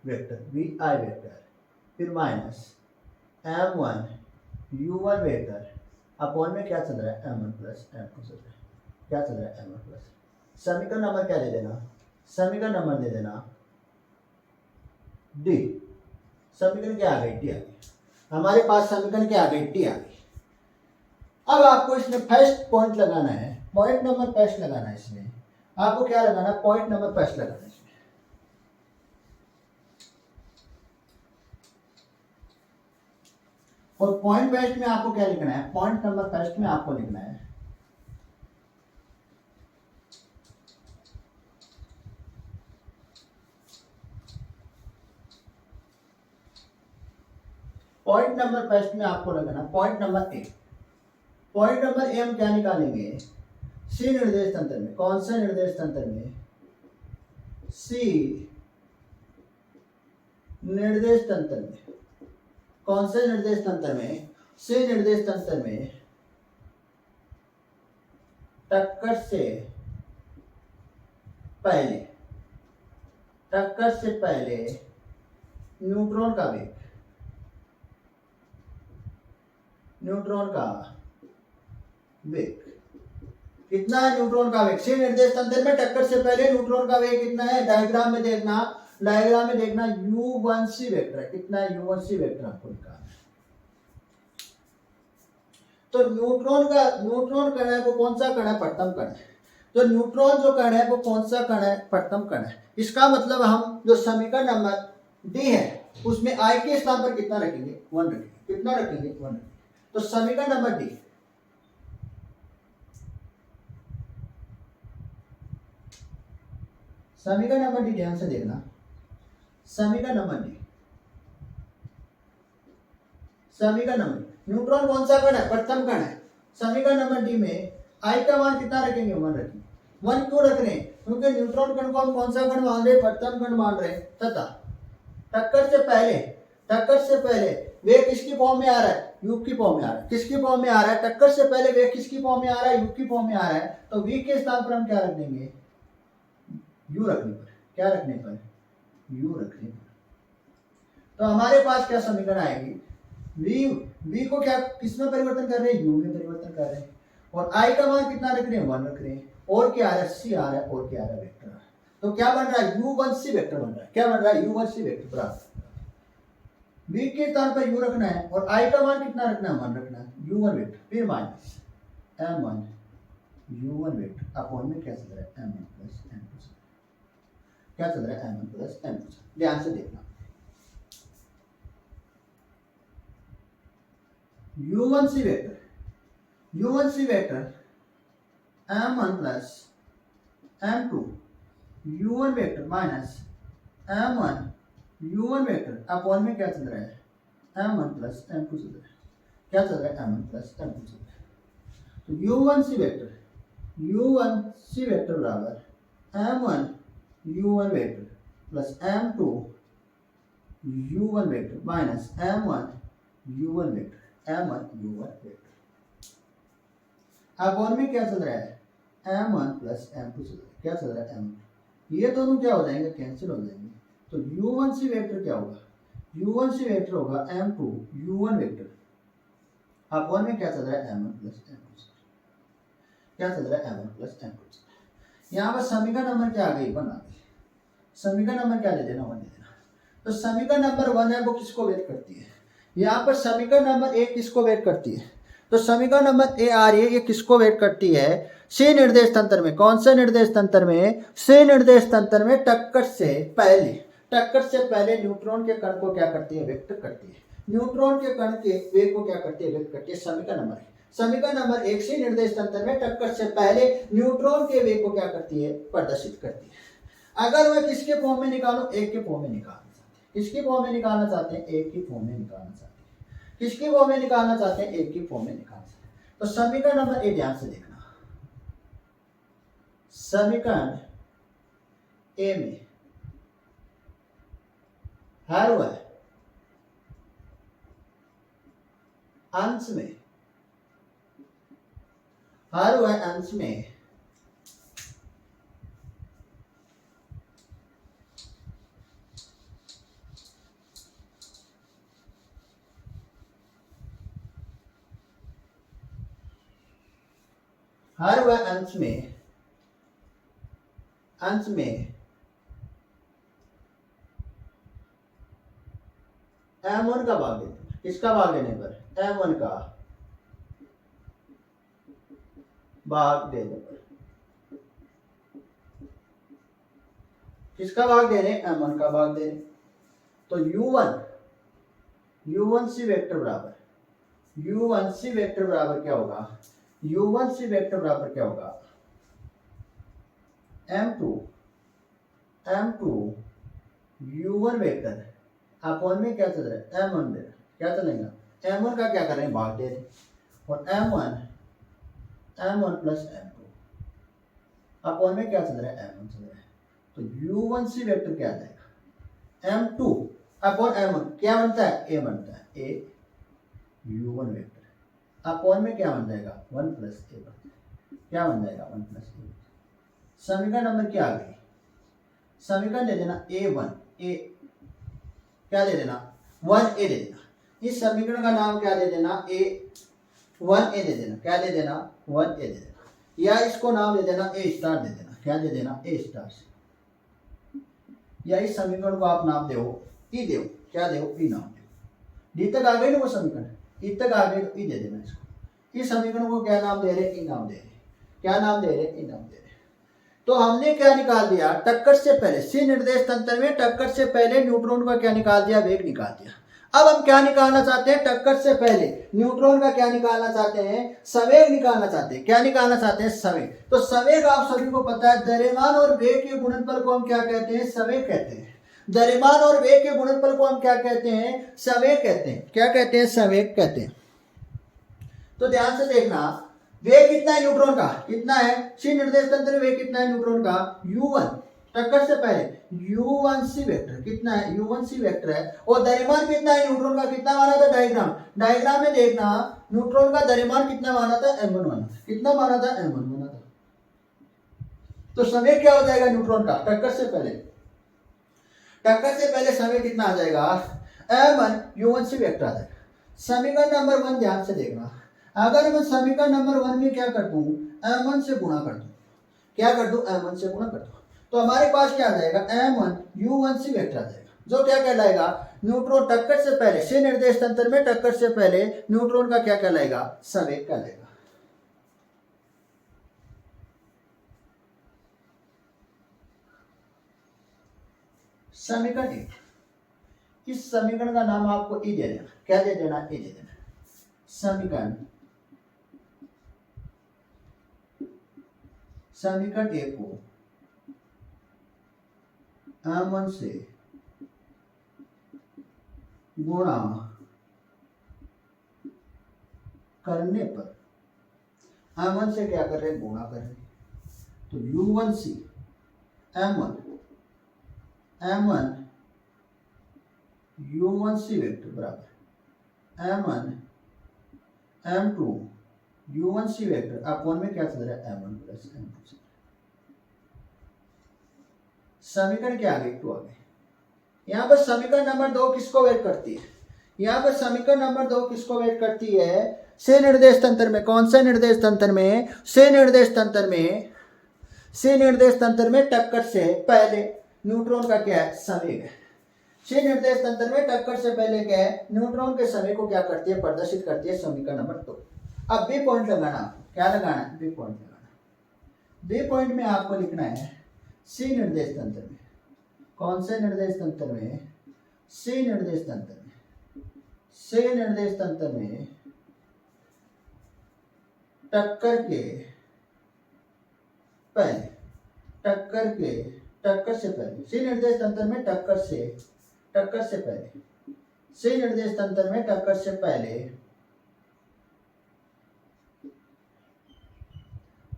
A: वेक्टर, फिर minus m1 u1 vector upon में क्या चल रहा है, m1 प्लस m2 चल रहा है, क्या चल रहा है, m1 प्लस। समीकरण नंबर क्या दे देना, समीकरण नंबर दे देना डी। समीकरण क्या आ गई, डी आ गई। हमारे पास समीकरण क्या आ गई, डी आ गई। अब आपको इसमें फर्स्ट पॉइंट लगाना है, पॉइंट नंबर फर्स्ट लगाना है। इसमें आपको क्या लगाना है, पॉइंट नंबर फर्स्ट लगाना है इसमें। और पॉइंट फर्स्ट में आपको क्या लिखना है, पॉइंट नंबर फर्स्ट में आपको लिखना है पॉइंट नंबर फर्स्ट में आपको लगाना point number A. Point number A हम क्या निकालेंगे, सी निर्देश तंत्र में, कौन सा निर्देश तंत्र में, सी निर्देश तंत्र में, कौन से निर्देश तंत्र में, सी निर्देश तंत्र में टक्कर से पहले न्यूट्रॉन का वेग, न्यूट्रॉन का वेग कितना है, न्यूट्रॉन का वेग सी निर्देश तंत्र में टक्कर से पहले न्यूट्रॉन का वेग कितना है, डायग्राम में देखना u1c वेक्टर है, कितना है, u1c वेक्टर आपको निकालना है। तो न्यूट्रॉन कण है वो कौन सा कण है, पट्टम कण है। तो न्यूट्रॉन जो कण है वो कौन सा कण है, पट्टम कण है। इसका मतलब हम जो समीकरण नंबर डी है उसमें आई के स्थान पर कितना रखेंगे, 1 रखेंगे। कितना रखेंगे, 1 रखेंगे। तो समीकरण नंबर डी, समीकरण नंबर डी ध्यान से देखना, समीकरण नंबर डी, समीकरण नंबर न्यूट्रॉन कौन सा कण है, पट्टम कण है। समीकरण नंबर डी में आई का मान कितना रखेंगे, 1 रखेंगे। 1 क्यों रख रहे हैं, क्योंकि न्यूट्रॉन कण को हम कौन सा कण मान रहे हैं, पट्टम कण मान रहे हैं, तथा टक्कर से पहले वे किसकी फॉर्म में आ रहा है, युग की फॉर्म में आ रहा है। किसकी फॉर्म में आ रहा है, टक्कर से पहले वे किसकी फॉर्म में आ रहा है, युग की फॉर्म में आ रहा है। तो वी के स्थान पर हम क्या रख देंगे, यू रखने पर, क्या रखने पर, यू रखने पर। तो हमारे पास क्या समीकरण आएगी, वी को क्या किस में परिवर्तन कर रहे हैं, यू में परिवर्तन कर रहे हैं। और आई का मान कितना रख रहे हैं, 1 रख रहे हैं। और क्या आ रहा है, सी आ रहा है, और क्या आ रहा है, वेक्टर। तो क्या बन रहा है, u1c वेक्टर बन रहा है। क्या बन रहा है, u1c वेक्टर बराबर v के स्थान पर u रखना है और i का मान कितना रखना है, 1 रखना है, u1 वेक्टर, फिर minus m1 u1 vector upon में क्या चल रहा है, m1 प्लस m2, क्या चल रहा है, m1 प्लस m2। ध्यान से देखना, u1c vector m1 plus m2 u1 vector minus m1 u1 vector upon में क्या चल रहा है, m1 प्लस m2 चल रहा है। क्या चल रहा है, m1 प्लस m2 चल रहा है। तो u1c वेक्टर बराबर m1 u1 vector plus m2 u1 vector minus m1 u1 vector upon में क्या चल रहा है, m1 प्लस m2 चल रहा है। क्या चल रहा है, m1, ये दोनों क्या हो जाएंगे, कैंसिल हो जाएंगे। तो u1c वेक्टर क्या होगा, u1c वेक्टर होगा m2 u1 वेक्टर अपॉन में क्या चल रहा है, m1 प्लस m2, क्या चल रहा है, m1 प्लस m2। यहाँ पर समीकरण नंबर क्या आ गई, 1 आ गई। समीकरण नंबर क्या दे देना, 1 दे देना। तो समीकरण नंबर 1 है वो किसको वेट करती है, यहाँ पर समीकरण नंबर 1 किसको वेट करती है, तो समीकरण नंबर ए आ रही है, ये किसको वेट करती है, सी निर्देश तंत्र में। कौन से निर्देश तंत्र में, सी निर्देश तंत्र में टक्कर से पहले न्यूट्रॉन के कण को क्या करती है, व्यक्त करती है। न्यूट्रॉन के कण के वेग को क्या करती है, व्यक्त करती है। समीकरण नंबर 1 सी निर्देश तंत्र में टक्कर से पहले न्यूट्रॉन के वेग को क्या करती है, प्रदर्शित करती है। अगर वह किसके फॉर्म में निकालो, एक के फॉर्म में निकालना चाहते हैं। किसकी फॉर्म में निकालना चाहते हैं, एक की फॉर्म में निकालना चाहते हैं। किसकी फॉर्म में निकालना चाहते हैं, एक की फॉर्म में निकालना चाहते हैं। तो समीकरण नंबर ए ध्यान से देखना, समीकरण ए में हर वह अंश में अंश में m1 का भाग देने, किसका भाग देने पर, m1 का भाग देने पर, किसका भाग देने, m1 का भाग देने। तो u1c वेक्टर बराबर क्या होगा, u1c वेक्टर बराबर क्या होगा, m2 u1 वेक्टर अपॉन में क्या चल रहा है, m1 दे, क्या चलेगा, m1 का क्या करें, भाग दे दें, और m1 प्लस m2 अपॉन में क्या चल रहा है, m1 चल रहा है। तो u1c वेक्टर क्या आ जाएगा, m2 अपॉन m1 क्या बनता है, a बनता है, a u1 वेक्टर अपॉन में क्या बन जाएगा, 1 प्लस a बनता है। क्या बन जाएगा, 1 प्लस a। समीकरण नंबर क्या आ गई, समीकरण दे देना a1 a, क्या दे देना, 1a दे देना। इस समीकरण का नाम क्या दे देना, a1a दे देना। क्या दे देना, 1a दे देना, या इसको नाम दे देना a स्टार दे देना। क्या दे देना, a स्टार से, या इस समीकरण को आप नाम दो ई दो, क्या दो, ई नाम दो। डी तक आ गई ना वो समीकरण, ई तक आ गई तो ई दे देना इसको। इस समीकरण को क्या नाम दे रहे, ई नाम दे रहे। क्या नाम दे रहे, ई नाम दे रहे। तो हमने क्या निकाल दिया, टक्कर से पहले, सी निर्देश तंत्र में टक्कर से पहले न्यूट्रॉन का क्या निकाल दिया, वेग निकाल दिया। अब हम क्या निकालना चाहते हैं, टक्कर से पहले न्यूट्रॉन का क्या निकालना चाहते हैं, संवेग निकालना चाहते हैं। क्या निकालना चाहते हैं, संवेग। तो संवेग आप सभी को पता है, द्रव्यमान और वेग के गुणनफल को हम क्या कहते हैं, संवेग कहते हैं। द्रव्यमान और वेग के गुणनफल को हम क्या कहते हैं, संवेग कहते हैं। क्या कहते हैं, संवेग कहते हैं। तो ध्यान से देखना, वेग कितना है न्यूट्रॉन का, कितना है, सी निर्देश तंत्र में वेग कितना है न्यूट्रॉन का, u1 टक्कर से पहले u1c वेक्टर कितना है, u1c वेक्टर है। और द्रव्यमान कितना है न्यूट्रॉन का, कितना माना था, डायग्राम में देखना, न्यूट्रॉन का द्रव्यमान कितना माना था, m1 माना था। कितना माना था, m1 माना था। तो समय क्या हो जाएगा न्यूट्रॉन का, टक्कर से पहले समय कितना आ जाएगा, m1 u1c वेक्टर आ जाएगा। समीकरण नंबर 1 ध्यान से देखना, अगर मैं समीकरण नंबर 1 में क्या कर दूं, m1 से गुणा कर दूं, क्या कर दूं, m1 से गुणा कर दूं, तो हमारे पास क्या आ जाएगा, m1 u1c वेक्टर आ जाएगा, जो क्या कहलाएगा, न्यूट्रॉन टक्कर से पहले, से निर्देश तंत्र में टक्कर से पहले न्यूट्रॉन का क्या कहलाएगा, संवेग कहलाएगा। समीकरण 1, इस समीकरण का नाम आपको ई दे देना, क्या दे देना, ई दे देना। समीकरण 1 को m1 से गुणा करने पर, m1 से क्या कर रहे हैं, गुणा कर रहे हैं, तो u1c m1 u1c वेक्टर बराबर m1 m2 u1c vector upon में क्या चल रहा है, m1 प्लस m2। समीकरण क्या आ गई, 2 आ गई। यहाँ पर समीकरण नंबर 2 किसको वेट करती है, यहाँ पर समीकरण नंबर 2 किसको वेट करती है, से निर्देश तंत्र में, कौन सा निर्देश तंत्र में, से निर्देश तंत्र में, से निर्देश तंत्र में टक्कर से पहले न्यूट्रॉन का क्या है, संवेग है। से निर्देश तंत्र में टक्कर से पहले क्या है, न्यूट्रॉन के संवेग को क्या करती है, प्रदर्शित करती है, समीकरण नंबर 2। अब बी पॉइंट लगाना, क्या लगाना है, बी पॉइंट लगाना। बी पॉइंट में आपको लिखना है, सी निर्देश तंत्र में, कौन से निर्देश तंत्र में, सी निर्देश तंत्र में, से निर्देश तंत्र में टक्कर के पहले, टक्कर से पहले, सी निर्देश तंत्र में टक्कर से पहले, सी निर्देश तंत्र में टक्कर से पहले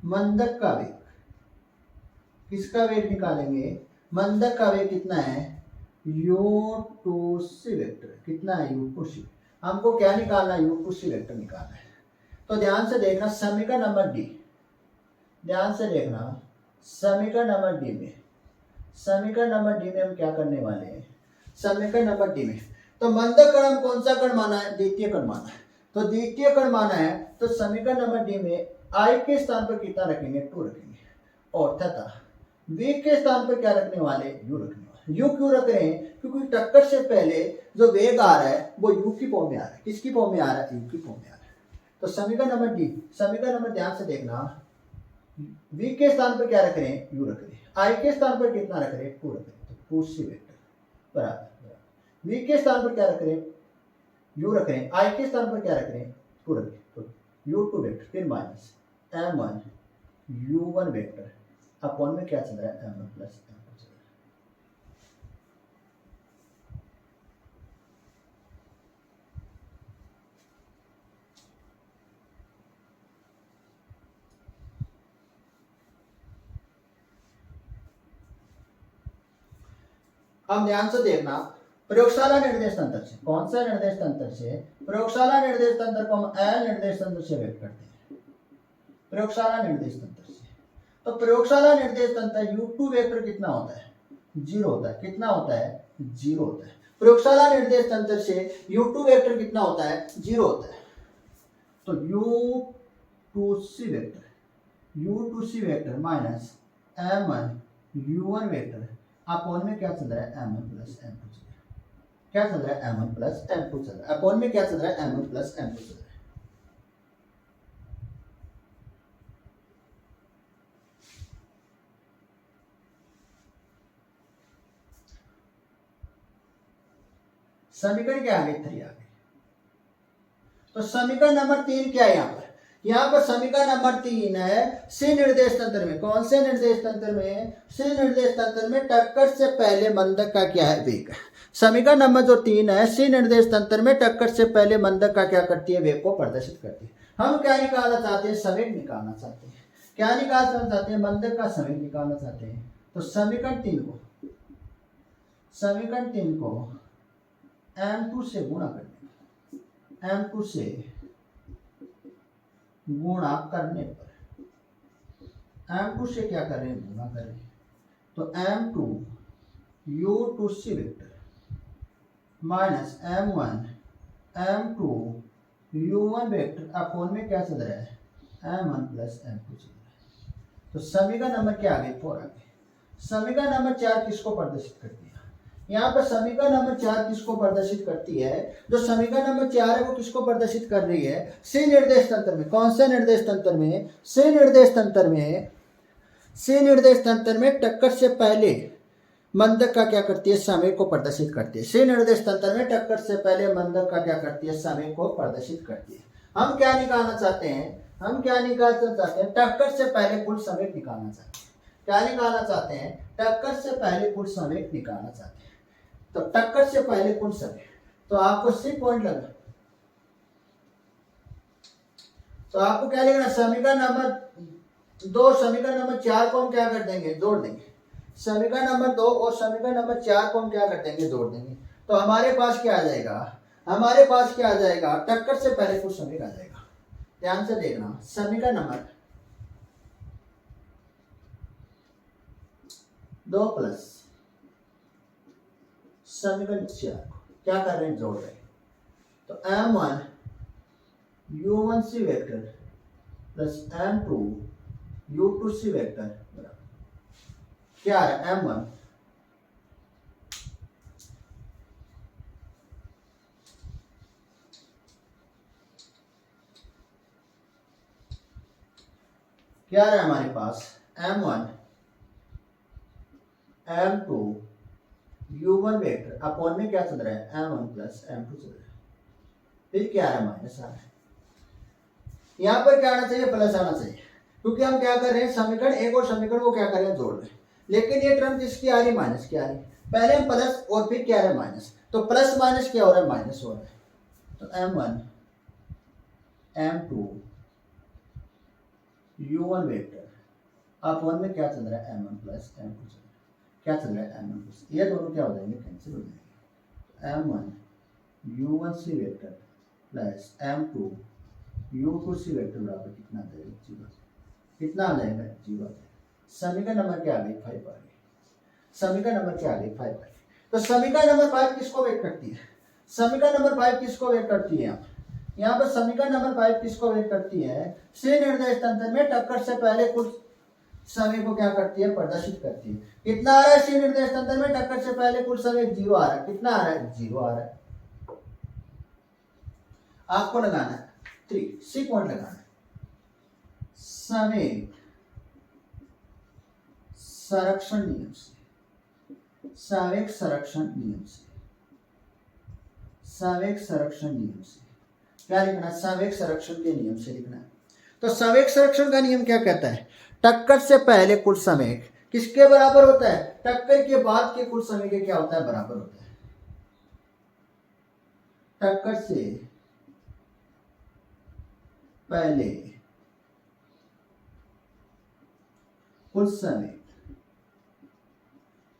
A: मंदक का वेग, किसका वेग निकालेंगे, मंदक का वेग कितना है, u2c वेक्टर, कितना है, u2c। हमको क्या निकालना है, u2c वेक्टर निकालना है। तो ध्यान से देखना समीकरण नंबर डी, ध्यान से देखना समीकरण नंबर डी में, समीकरण नंबर डी में हम क्या करने वाले हैं, समीकरण नंबर डी में, तो मंदक कण हम कौन सा कण माना है, द्वितीय कण माना है, तो द्वितीय कण माना है, तो समीकरण नंबर डी में आई के स्थान पर कितना रखेंगे, 2 रखेंगे, और तथा वी के स्थान पर क्या रखने वाले, यू रखने वाले। यू क्यों रख रहे हैं, क्योंकि टक्कर से पहले जो वेग आ रहा है वो यू की फॉर्म में आ रहा है, किसकी फॉर्म में आ रहा है, यू की फॉर्म में आ रहा है। तो समीकरण नंबर डी, समीकरण नंबर ध्यान से देखना, वी के स्थान पर क्या रख रहे हैं, यू रख रहे हैं, आई के स्थान पर कितना रख रहे हैं, 2 रख रहे हैं, तो 2c वेक्टर बराबर, वी के स्थान पर क्या रख रहे हैं, यू रख रहे हैं, आई के स्थान पर क्या रख रहे हैं, 2 रख रहे हैं, तो u2 वेक्टर फिर minus m1 u1 vector upon में क्या चल रहा है, m1 प्लस m2 चल रहा है। अब ध्यान से देखना, प्रयोगशाला निर्देश तंत्र से, कौन सा निर्देश तंत्र से, प्रयोगशाला निर्देश तंत्र को हम एल निर्देश तंत्र से व्यक्त करते हैं, प्रयोगशाला निर्देश तंत्र से। तो प्रयोगशाला निर्देश तंत्र u2 वेक्टर कितना होता है, 0 होता है, कितना होता है, 0 होता है। प्रयोगशाला निर्देश तंत्र से u2 वेक्टर कितना होता है, 0 होता है। तो u2c vector minus m1 u1 vector upon में क्या चल रहा है, m1 प्लस m2 चल रहा है, क्या चल रहा है, m1 प्लस m2 चल रहा है, अपॉन में क्या चल रहा है, m1 प्लस m2 चल रहा है। समीकरण क्या आ गई, 3 आ गई। तो समीकरण नंबर 3 क्या है, यहाँ पर समीकरण नंबर 3 है, सी निर्देश तंत्र में, कौन से निर्देश तंत्र में, सी निर्देश तंत्र में टक्कर से पहले मंदक का क्या है, वेग। समीकरण नंबर जो 3 है, सी निर्देश तंत्र में टक्कर से पहले मंदक का क्या करती है, वेग को प्रदर्शित करती है। हम क्या निकालना चाहते हैं, संवेग निकालना चाहते हैं, क्या निकालना चाहते हैं, मंदक का संवेग निकालना चाहते हैं। तो समीकरण 3 को m2 से गुणा करने, m2 से गुणा करने पर, m2 से क्या कर रहे हैं, गुणा कर रहे हैं, तो m2 u2c vector minus m1 m2 u1 vector upon में क्या चल रहा है, m1 प्लस m2 चल रहा है। तो समीकरण नंबर क्या आ गई 4 आ गई। समीकरण नंबर 4 किसको प्रदर्शित करती है? यहाँ पर समीकरण नंबर 4 किसको प्रदर्शित करती है? जो समीकरण नंबर 4 है वो किसको प्रदर्शित कर रही है? सी निर्देश तंत्र में। कौन से निर्देश तंत्र में? सी निर्देश तंत्र में। सी निर्देश तंत्र में टक्कर से पहले मंदक का क्या करती है? समय को प्रदर्शित करती है। सी निर्देश तंत्र में टक्कर से पहले मंदक का क्या करती है? समय को प्रदर्शित करती है। हम क्या निकालना चाहते हैं? हम क्या निकालना चाहते हैं? टक्कर से पहले कुल समय निकालना चाहते हैं। क्या निकालना चाहते हैं? टक्कर से पहले कुल समय निकालना चाहते हैं। तो टक्कर से पहले कुल समय, तो आपको सी पॉइंट लगना। तो आपको क्या लिखना? समीकरण नंबर 2 समीकरण नंबर 4 को हम क्या कर देंगे? जोड़ देंगे। समीकरण नंबर 2 और समीकरण नंबर 4 को हम क्या कर देंगे? जोड़ देंगे। तो हमारे पास क्या आ जाएगा? हमारे पास क्या आ जाएगा? टक्कर से पहले कुछ समय आ जाएगा। ध्यान से देखना, समीकरण नंबर 2 प्लस समीकरण 4 को क्या कर रहे हैं? जोड़ रहे हैं। तो m1 u1c vector plus m2 u2c vector बराबर क्या है? m1 क्या है हमारे पास? m1 m2 u1 vector upon में क्या चल रहा है? m1 प्लस m2 चल रहा है। फिर क्या है? माइनस आ रहा है। यहां पर क्या आना चाहिए? प्लस आना चाहिए, क्योंकि हम क्या कर रहे हैं? समीकरण 1 और समीकरण को क्या कर रहे हैं? जोड़ रहे हैं। लेकिन ये टर्म किसकी आ रही? माइनस की आ रही। पहले हम प्लस और फिर क्या है? माइनस। तो प्लस माइनस क्या हो रहा है? माइनस हो रहा है। तो m1 m2 u1 vector upon में क्या चल रहा है? m1 प्लस m2 चल रहा है। क्या चल रहा है? m1 प्लस, ये दोनों क्या हो जाएंगे? कैंसिल हो जाएंगे। m1 u1c vector plus m2 u2c vector बराबर कितना आ जाएगा? 0। कितना आ जाएगा? 0 आ जाएगा। समीकरण नंबर क्या आ गई? 5 आ गई। समीकरण नंबर क्या आ गई? 5 आ गई। तो समीकरण नंबर 5 किसको व्यक्त करती है? समीकरण नंबर 5 किसको व्यक्त करती है? यहाँ पर समीकरण नंबर 5 किसको व्यक्त करती है? सी निर्देश तंत्र में टक्कर से पहले कुछ समय को क्या करती है? प्रदर्शित करती है। कितना आ रहा है? सी निर्देश तंत्र में टक्कर से पहले कुछ समय 0 आ रहा है। कितना आ रहा है? 0 आ रहा है। आपको लगाना है 3, सी पॉइंट लगाना है। समय संरक्षण नियम से, संवेग संरक्षण नियम से, संवेग संरक्षण नियम से क्या लिखना? संवेग संरक्षण के नियम से लिखना है। तो संवेग संरक्षण का नियम क्या कहता है? टक्कर से पहले कुल समय किसके बराबर होता है? टक्कर के बाद के कुल समय के क्या होता है? बराबर होता है। टक्कर से पहले कुल समय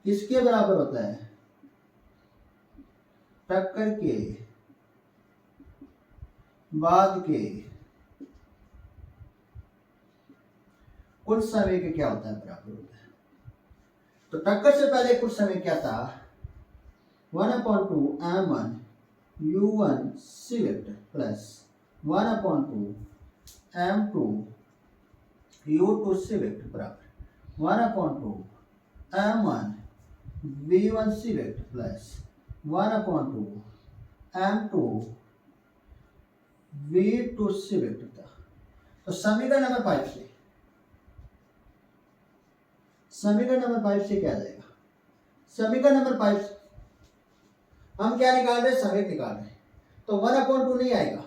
A: किसके बराबर होता है? टक्कर के बाद के कुल समय के क्या होता है? बराबर होता है। तो टक्कर से पहले कुल समय क्या था? 1/2 m1 u1c vector plus 1/2 m2 u2c vector बराबर 1/2 m1 v1c vector plus 1/2 m2 v2c vector था। तो समीकरण नंबर 5 से, समीकरण नंबर 5 से क्या आ जाएगा? समीकरण नंबर 5 हम क्या निकाल रहे हैं? समय निकाल रहे हैं। तो 1/2 नहीं आएगा।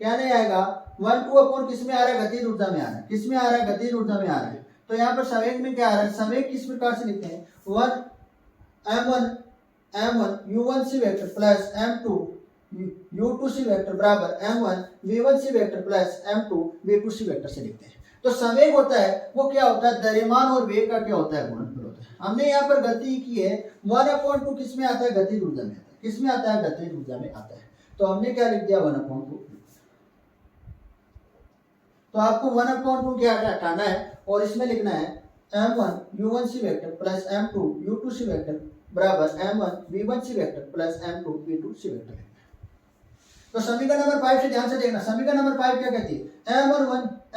A: क्या नहीं आएगा? 1/2 किस में आ रहा है? गतिज ऊर्जा में आ रहा है। किस में आ रहा है? गतिज ऊर्जा में आ रहा है। तो यहाँ पर संवेग में क्या आ रहा है? संवेग किस प्रकार से लिखते हैं? 1 m1 u1c vector plus m2 u2c vector बराबर m1 v1c vector plus m2 v2c vector से लिखते हैं। तो संवेग होता है वो क्या होता है? द्रव्यमान और वेग का क्या होता है? गुणनफल होता है। हमने यहाँ पर गति की है। 1/2 किस में आता है? गतिज ऊर्जा में आता है। किस में आता है? गतिज ऊर्जा में आता है। तो हमने क्या लिख दिया? 1/2। तो आपको 1/2 क्या हटाना है और इसमें लिखना है m1 u1c vector plus m2 u2c vector बराबर m1 v1c vector plus m2 v2c vector. तो समीकरण नंबर 5 से ध्यान से देखना। समीकरण नंबर 5 क्या कहती है?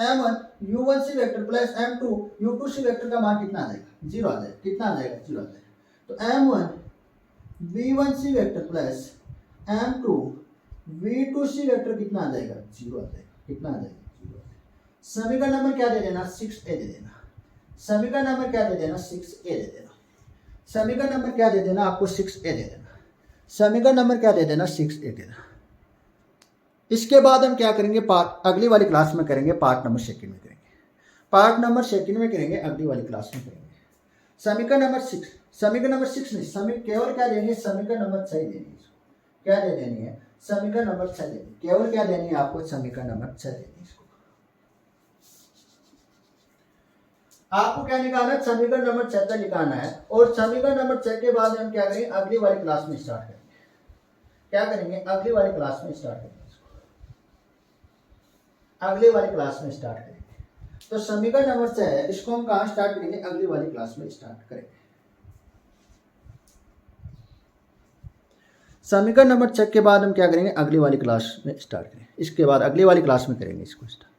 A: m1 u1c vector plus m2 u2c vector का मान कितना आ जाएगा, 0 आ जाएगा। कितना आ जाएगा, 0 आ जाएगा। तो m1 v1c vector plus m2 v2c vector कितना आ जाएगा, 0 आ जाएगा। कितना आ जाएगा, 0 आ जाएगा। समीकरण नंबर क्या दे देना, 6a दे देना। समीकरण नंबर क्या दे देना, 6a दे देना। समीकरण नंबर क्या दे देना आपको, 6a दे देना। समीकरण नंबर क्या दे देना, 6a दे देना। इसके बाद हम क्या करेंगे, पार्ट अगली वाली क्लास में करेंगे, पार्ट नंबर सेकंड में करेंगे। पार्ट नंबर सेकंड में करेंगे, अगली वाली क्लास में करेंगे। समीकरण नंबर 6, समीकरण नंबर 6 नहीं, केवल क्या देनी है, समीकरण नंबर 6 देनी है। क्या दे देनी है, समीकरण नंबर 6 देनी, केवल क्या देनी है आपको, समीकरण नंबर 6 देनी है। इसको आपको क्या निकालना है, समीकरण नंबर 6 निकालना है। और समीकरण नंबर 6 के बाद हम क्या करेंगे, अगली वाली क्लास में स्टार्ट करेंगे। क्या करेंगे, अगली वाली क्लास में स्टार्ट करेंगे। अगली वाली क्लास में स्टार्ट करेंगे। तो समीकरण नंबर 6 है, इसको हम कहाँ स्टार्ट करेंगे, अगली वाली क्लास में स्टार्ट करेंगे। समीकरण नंबर 6 के बाद हम क्या करेंगे, अगली वाली क्लास में स्टार्ट करेंगे। इसके बाद अगली वाली क्लास में करेंगे इसको स्टार्ट।